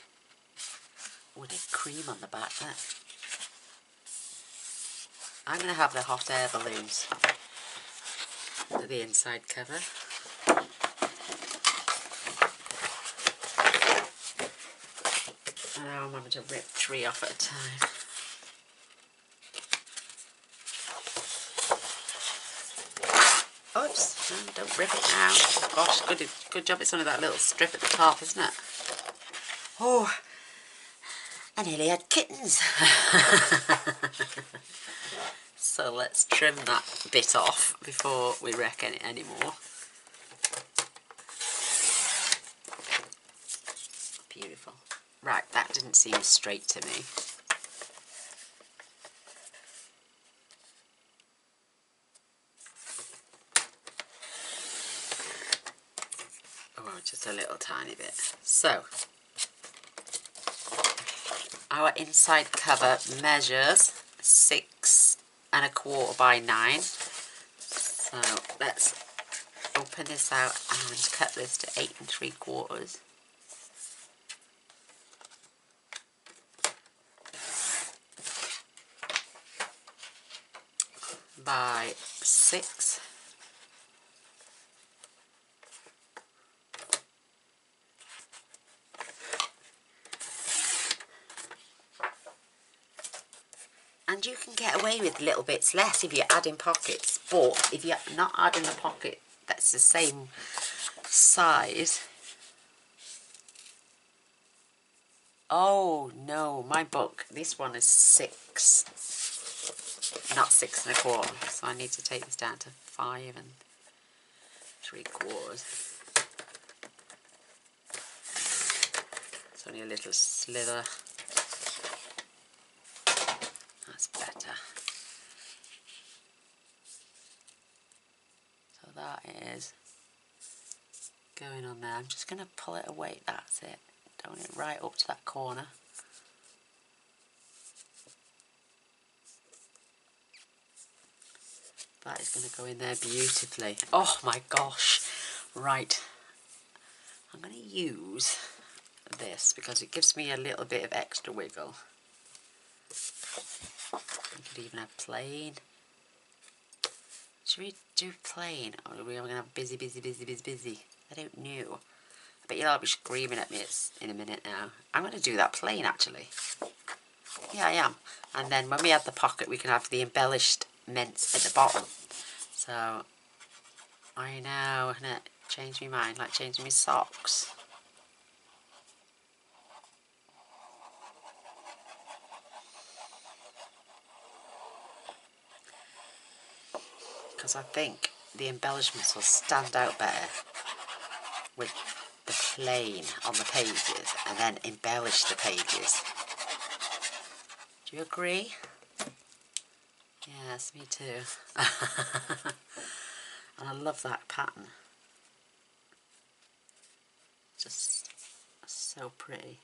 there's cream on the back there. I'm going to have the hot air balloons to the inside cover. And now I'm having to rip 3 off at a time. Oops, no, don't rip it now. Gosh, good job it's only that little strip at the top, isn't it? Oh, I nearly had kittens. So let's trim that bit off before we wreck it anymore. Beautiful. Right, that didn't seem straight to me. Oh, just a little tiny bit. So, our inside cover measures 6 1/4 by 9. So let's open this out and cut this to 8 3/4 by 6. And you can get away with little bits less if you're adding pockets, but if you're not adding a pocket that's the same size. Oh no, my book, this one is 6, not 6 1/4, so I need to take this down to 5 3/4. It's only a little slither. That's better. So that is going on there. I'm just going to pull it away. That's it. Don't it right up to that corner. That is going to go in there beautifully. Oh my gosh. Right. I'm going to use this because it gives me a little bit of extra wiggle. You could even have plain. Should we do plain, or are we going to have busy? I don't know. I bet you'll all be screaming at me in a minute now. I'm going to do that plain, actually. Yeah, I am. And then when we add the pocket, we can have the embellished mince at the bottom. So, I know, isn't it? Change my mind, like changing my socks. Because I think the embellishments will stand out better with the plain on the pages and then embellish the pages. Do you agree? Yes, me too. And I love that pattern. Just so pretty.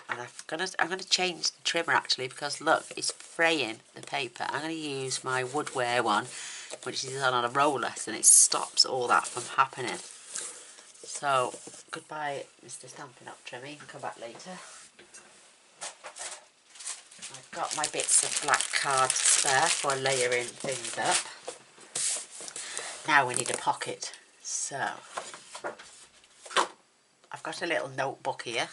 And I'm gonna change the trimmer actually, because look, it's fraying the paper. I'm gonna use my woodware one, which is on a roller, so it stops all that from happening. So goodbye, Mr. Stampin' Up trimmer. You can come back later. I've got my bits of black card to spare for layering things up. Now we need a pocket. So I've got a little notebook here.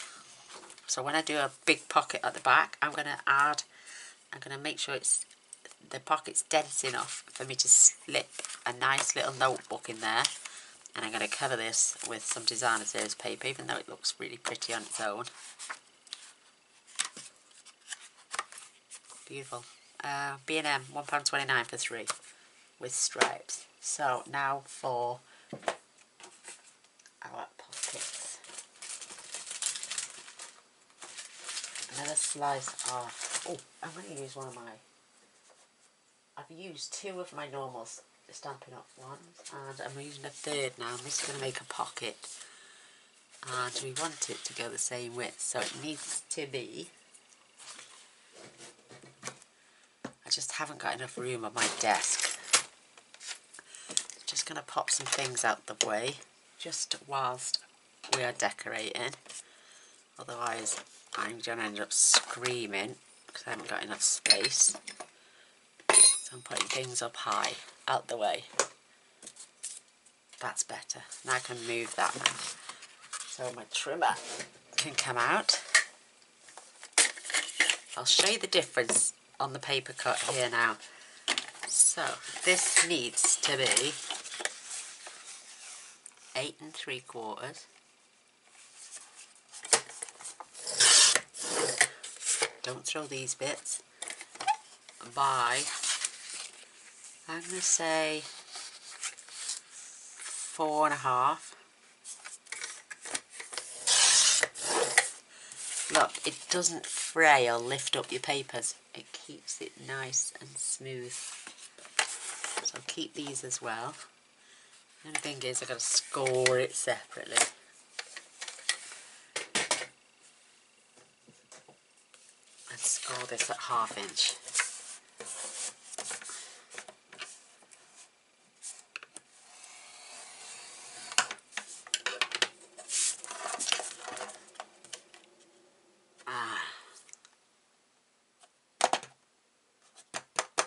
So when I do a big pocket at the back, I'm going to make sure the pocket's dense enough for me to slip a nice little notebook in there. And I'm going to cover this with some designer series paper, even though it looks really pretty on its own. Beautiful. B&M, £1.29 for 3 with stripes. So now for our pockets. Another slice of, oh, I'm going to use one of my, I've used 2 of my normal Stampin' Up ones, and I'm using a third now. I'm just going to make a pocket, and we want it to go the same width, so it needs to be, I just haven't got enough room on my desk. Just going to pop some things out the way, just whilst we are decorating, otherwise I'm going to end up screaming because I haven't got enough space. So I'm putting things up high, out the way. That's better. Now I can move that now. So my trimmer can come out. I'll show you the difference on the paper cut here now. So this needs to be 8 3/4. Don't throw these bits. By, I'm going to say 4.5. Look, it doesn't fray or lift up your papers. It keeps it nice and smooth. So I'll keep these as well. The only thing is I've got to score it separately. And score this at 1/2 inch.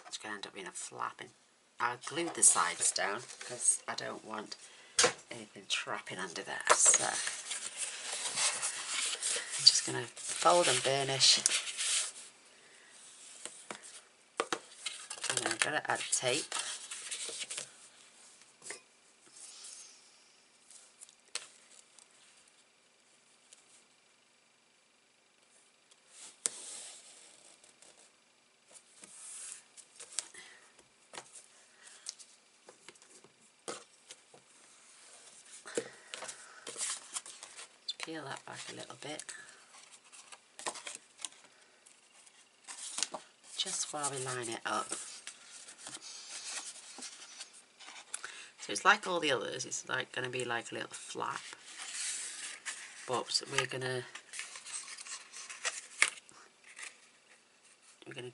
It's going to end up being a flapping. I'll glue the sides down because I don't want anything trapping under there. So I'm just going to fold and burnish. And then I'm going to add tape. Peel that back a little bit, just while we line it up. So it's like all the others, it's like going to be like a little flap, but we're going to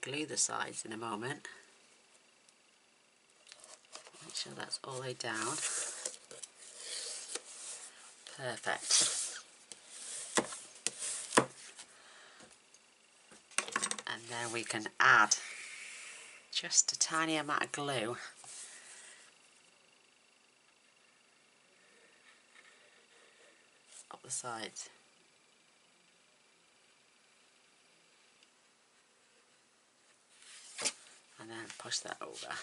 glue the sides in a moment. Make sure that's all the way down. Perfect. And then we can add just a tiny amount of glue up the sides. And then push that over.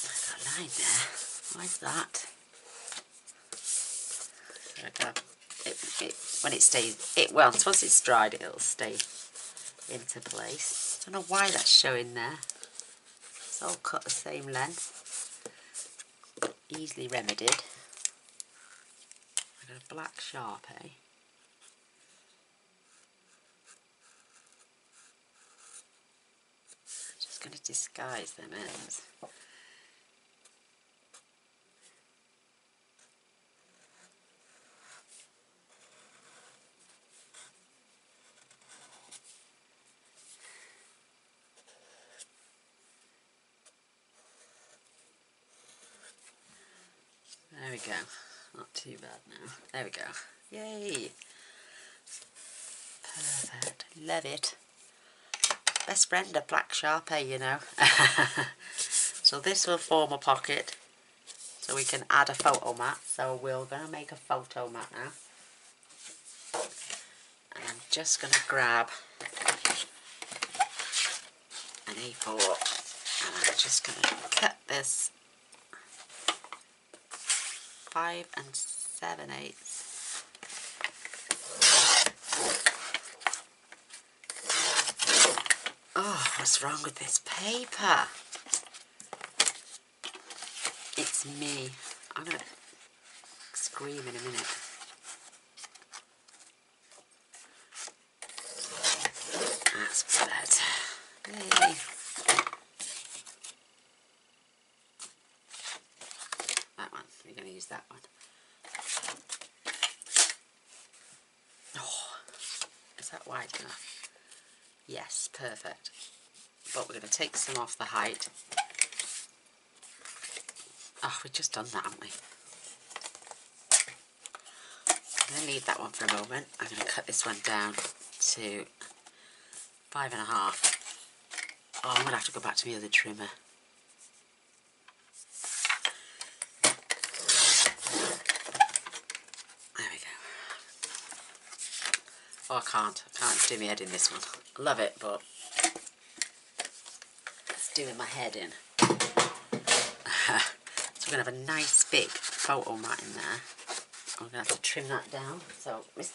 I've got a line there. Why is that? There we go. When it stays, once it's dried, it'll stay into place. Don't know why that's showing there. It's all cut the same length. Easily remedied. I've got a black Sharpie. Just going to disguise them ends. There we go. Not too bad now. There we go. Yay! Perfect. Love it. Best friend, a black Sharpie, you know. So this will form a pocket. So we can add a photo mat. So we're going to make a photo mat now. And I'm just going to grab an A4. And I'm just going to cut this 5 7/8. Oh, what's wrong with this paper? It's me. I'm going to scream in a minute. That's better. Yay. That one. We're going to use that one. Oh, is that wide enough? Yes, perfect. But we're going to take some off the height. Oh, we've just done that, haven't we? I'm going to leave that one for a moment. I'm going to cut this one down to 5.5. Oh, I'm going to have to go back to my other trimmer. There we go. Oh, I can't do my head in this one. I love it, but it's doing my head in. So we're going to have a nice big photo mat in there. I'm going to have to trim that down. So Mr.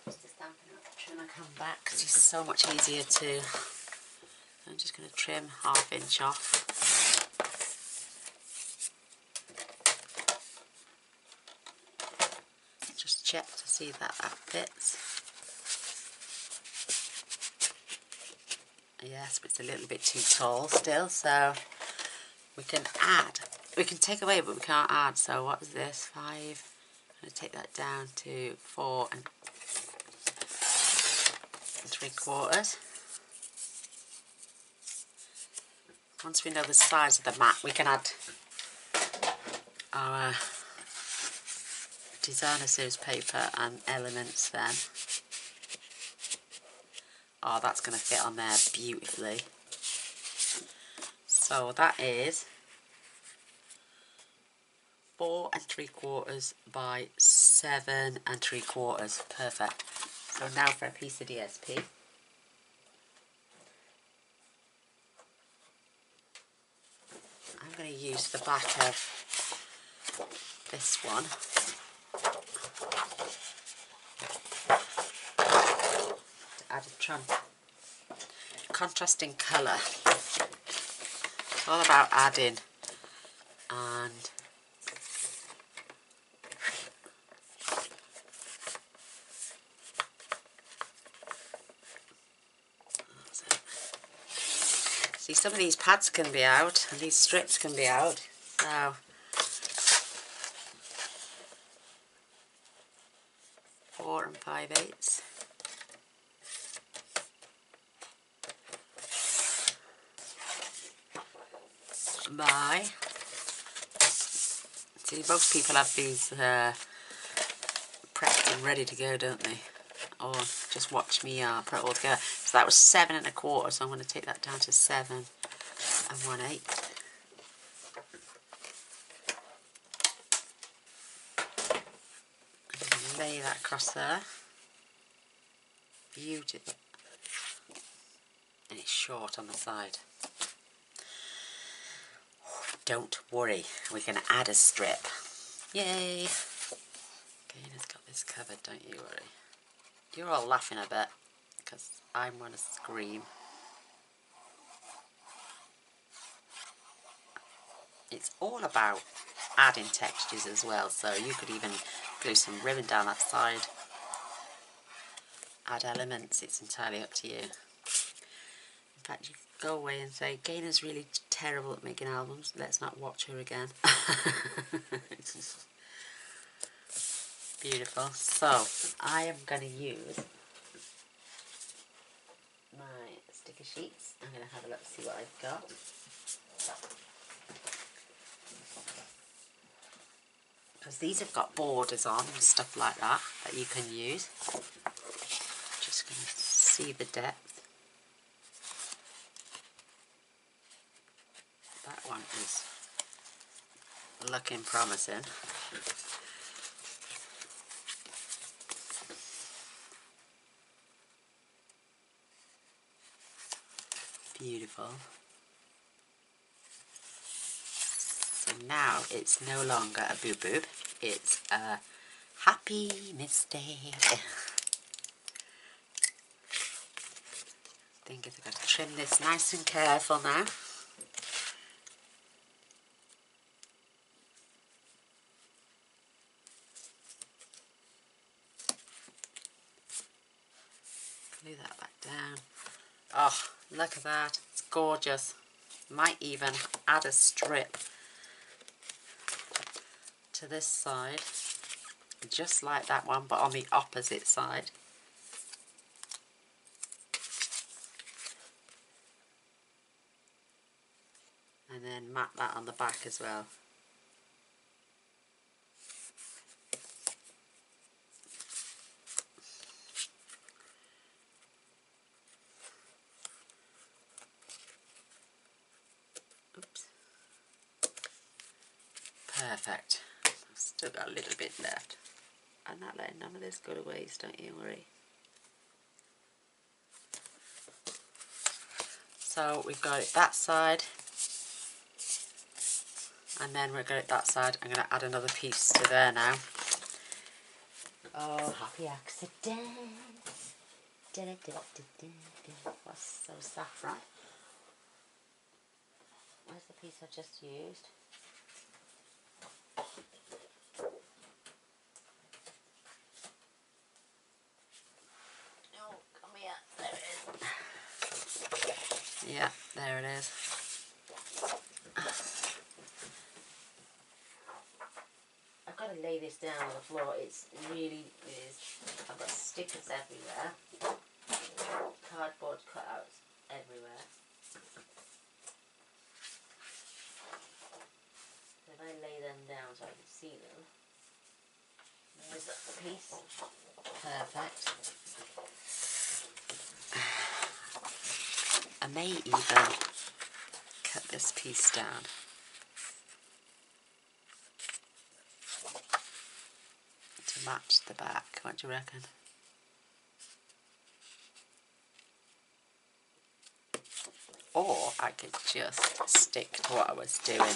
Stampin' Up trimmer come back because it's so much easier to... I'm just going to trim 1/2 inch off. Just check to see that fits. Yes, but it's a little bit too tall still, so we can take away, but we can't add. So what is this? 5. I'm going to take that down to 4 3/4. Once we know the size of the mat, we can add our designer series paper and elements then. Oh, that's going to fit on there beautifully. So that is 4 3/4 by 7 3/4. Perfect. So now for a piece of DSP. I'm going to use the back of this one. To add a contrasting colour. It's all about adding and see, some of these pads can be out and these strips can be out, so 4 5/8. by... See, most people have these prepped and ready to go, don't they? Or just watch me put it all together. So that was 7 1/4, so I'm going to take that down to 7 1/8. Lay that across there. Beautiful. And it's short on the side. Don't worry, we can add a strip. Yay! Gaynor's got this covered, don't you worry. You're all laughing a bit, because I'm going to scream. It's all about adding textures as well, so you could even glue some ribbon down that side. Add elements, it's entirely up to you. In fact, you could go away and say, Gaynor's really terrible at making albums, let's not watch her again. Beautiful. So, I am going to use my sticker sheets. I'm going to have a look, see what I've got. Because these have got borders on and stuff like that you can use. Just going to see the depth. That one is looking promising. Beautiful. So now it's no longer a boob boob, it's a happy mistake. I think I've got to trim this nice and careful now. Glue that back down. Oh, look at that, it's gorgeous. Might even add a strip to this side, just like that one, but on the opposite side. And then mat that on the back as well. Oops. Perfect. I've still got a little bit left. I'm not letting none of this go to waste, don't you worry. So we've got it that side, and then we've got it that side. I'm going to add another piece to there now. Oh, happy accident. What's so saffron? Where's the piece I just used? Oh, come here. There it is. Yeah, there it is. I've got to lay this down on the floor. It's really is. I've got stickers everywhere. Cardboard cutouts everywhere. If I lay them down so I can see them. There's that piece. Perfect. I may even cut this piece down. To match the back. What do you reckon? Or I could just stick to what I was doing.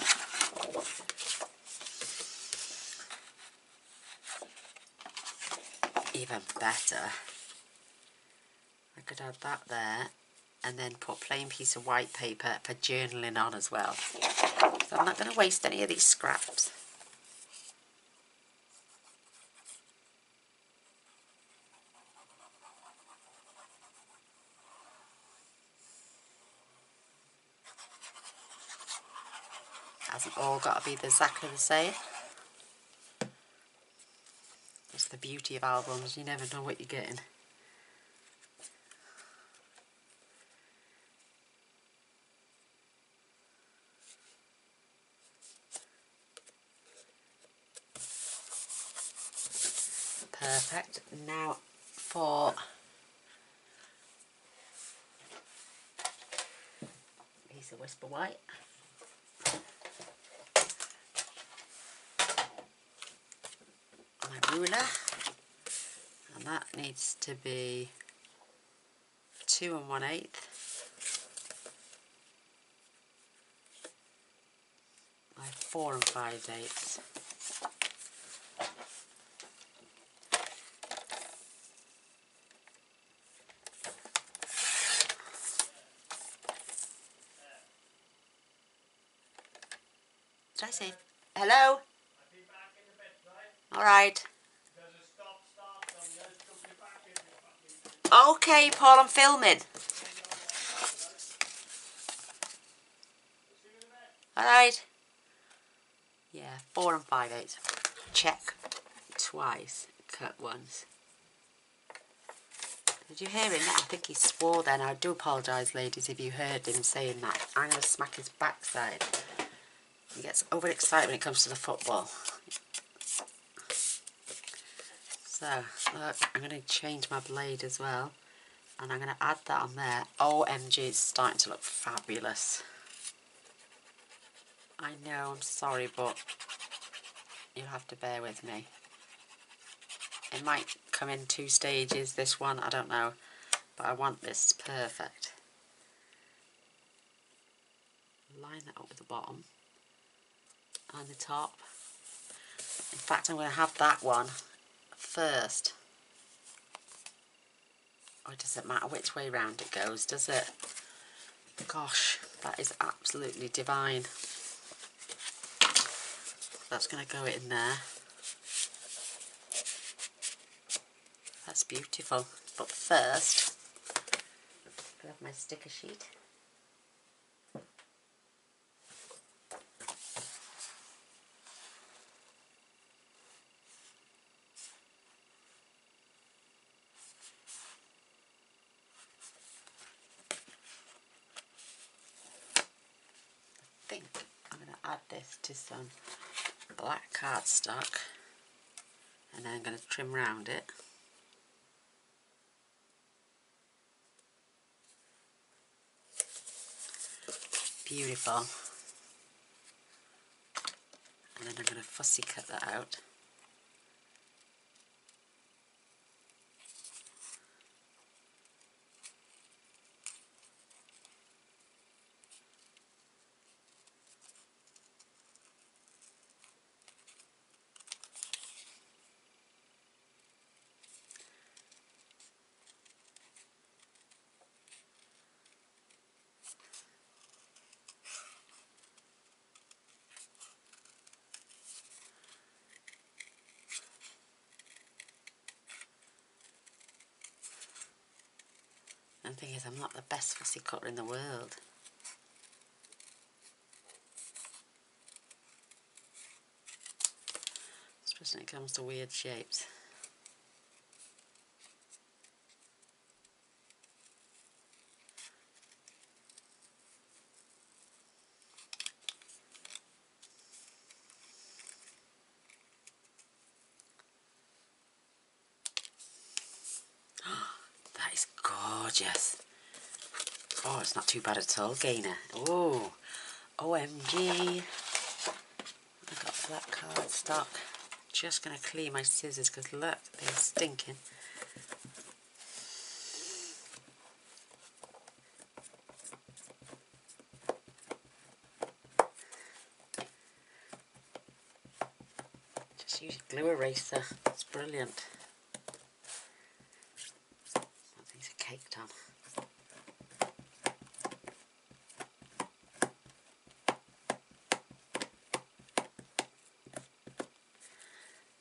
Even better. I could add that there and then put a plain piece of white paper for journaling on as well. So I'm not going to waste any of these scraps. Hasn't all got to be exactly the same. That's the beauty of albums, you never know what you're getting. Perfect. Now for a piece of Whisper White. My ruler. And that needs to be 2 1/8 by 4 5/8. Did I say hello? Alright. Okay, Paul, I'm filming. Alright. Yeah, 4 5/8. Check twice, cut once. Did you hear him? I think he swore then. I do apologise, ladies, if you heard him saying that. I'm going to smack his backside. He gets overexcited when it comes to the football. So, look, I'm going to change my blade as well. And I'm going to add that on there. OMG, it's starting to look fabulous. I know, I'm sorry, but you'll have to bear with me. It might come in 2 stages, this one, I don't know. But I want this perfect. Line that up with the bottom and the top. In fact, I'm going to have that one first. Or it doesn't matter which way round it goes, does it? Gosh, that is absolutely divine. That's going to go in there. That's beautiful. But first, I have my sticker sheet. I think I'm going to add this to some black cardstock and then I'm going to trim round it. Beautiful. And then I'm going to fussy cut that out. And the thing is, I'm not the best fussy cutter in the world. Especially when it comes to weird shapes. That is gorgeous. Oh, it's not too bad at all, Gaynor. Oh, OMG. I've got black cardstock. Just going to clean my scissors because look, they're stinking. Just use a glue eraser. It's brilliant. These are caked on.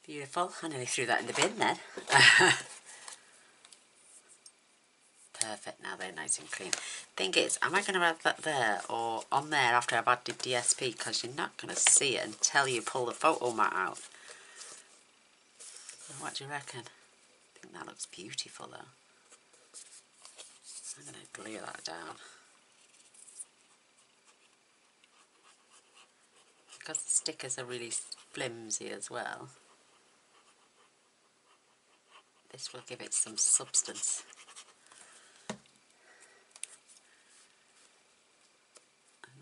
Beautiful. I nearly threw that in the bin then. Perfect. Now they're nice and clean. Thing is, am I going to add that there or on there after I've added DSP? Because you're not going to see it until you pull the photo mat out. What do you reckon? I think that looks beautiful though. I'm going to glue that down. Because the stickers are really flimsy as well. This will give it some substance. And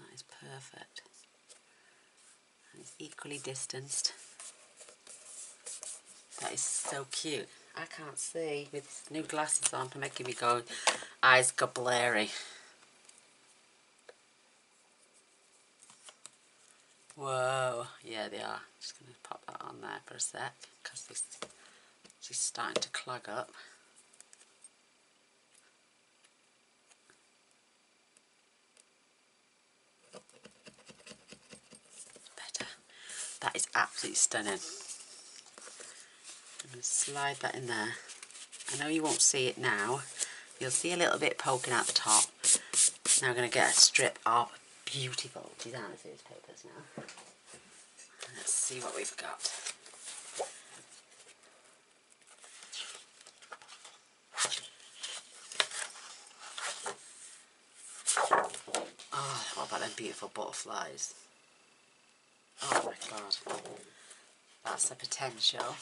that is perfect. And it's equally distanced. That is so cute. I can't see with new glasses on, making me go, eyes go blurry. Whoa, yeah they are. Just going to pop that on there for a sec because she's starting to clog up. Better. That is absolutely stunning. I'm going to slide that in there. I know you won't see it now. You'll see a little bit poking out the top. Now I'm going to get a strip of beautiful designer series papers now. Let's see what we've got. Oh, what about them beautiful butterflies? Oh my god. That's the potential.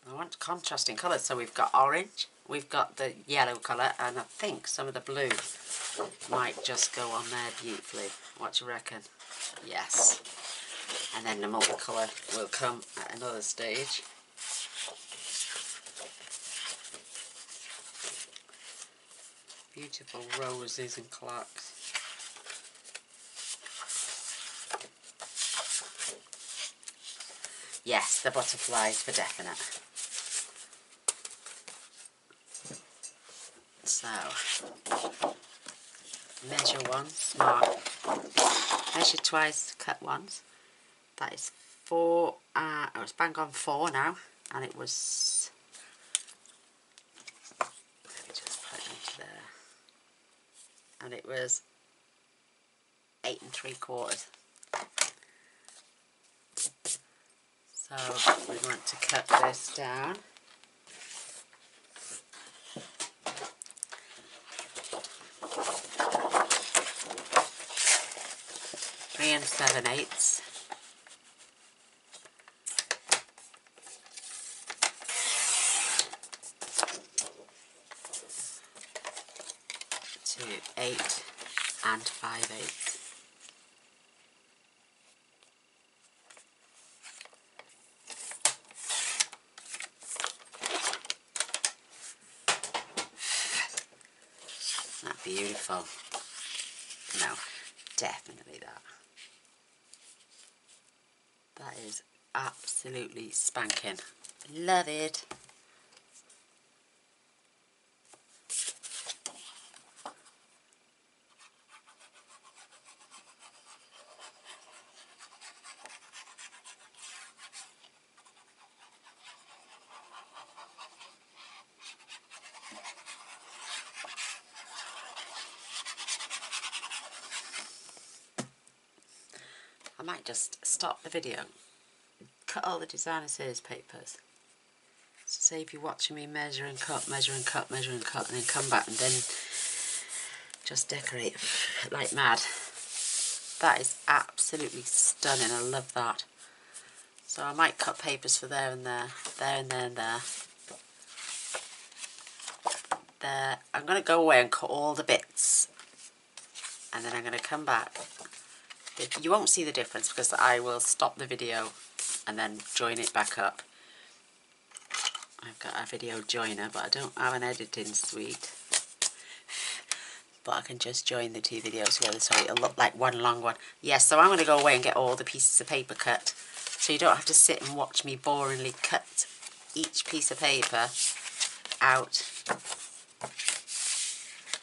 I want contrasting colours, so we've got orange, we've got the yellow colour, and I think some of the blue might just go on there beautifully. What do you reckon? Yes. And then the multicolour will come at another stage. Beautiful roses and clocks. Yes, the butterflies for definite. So, measure once, mark, measure twice, cut once. That is 4, oh it's bang on 4 now, and it was, let me just put it into there, and it was 8 3/4. So we want to cut this down. Three and 7/8. To 8 and 5/8. Isn't that beautiful? No, definitely that. That is absolutely spanking. Love it. I might just stop the video, cut all the designer series papers, so save you watching me measure and cut, measure and cut, measure and cut, and then come back and then just decorate like mad. That is absolutely stunning. I love that. So I might cut papers for there and there, there and there and there. There. I'm going to go away and cut all the bits, and then I'm going to come back. You won't see the difference because I will stop the video and then join it back up. I've got a video joiner, but I don't have an editing suite. But I can just join the two videos together so it'll look like one long one. Yes, so I'm going to go away and get all the pieces of paper cut, so you don't have to sit and watch me boringly cut each piece of paper out.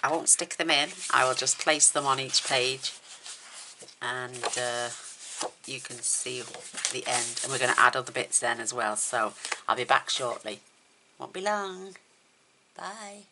I won't stick them in, I will just place them on each page, and you can see the end, and we're going to add other bits then as well. So I'll be back shortly. Won't be long. Bye.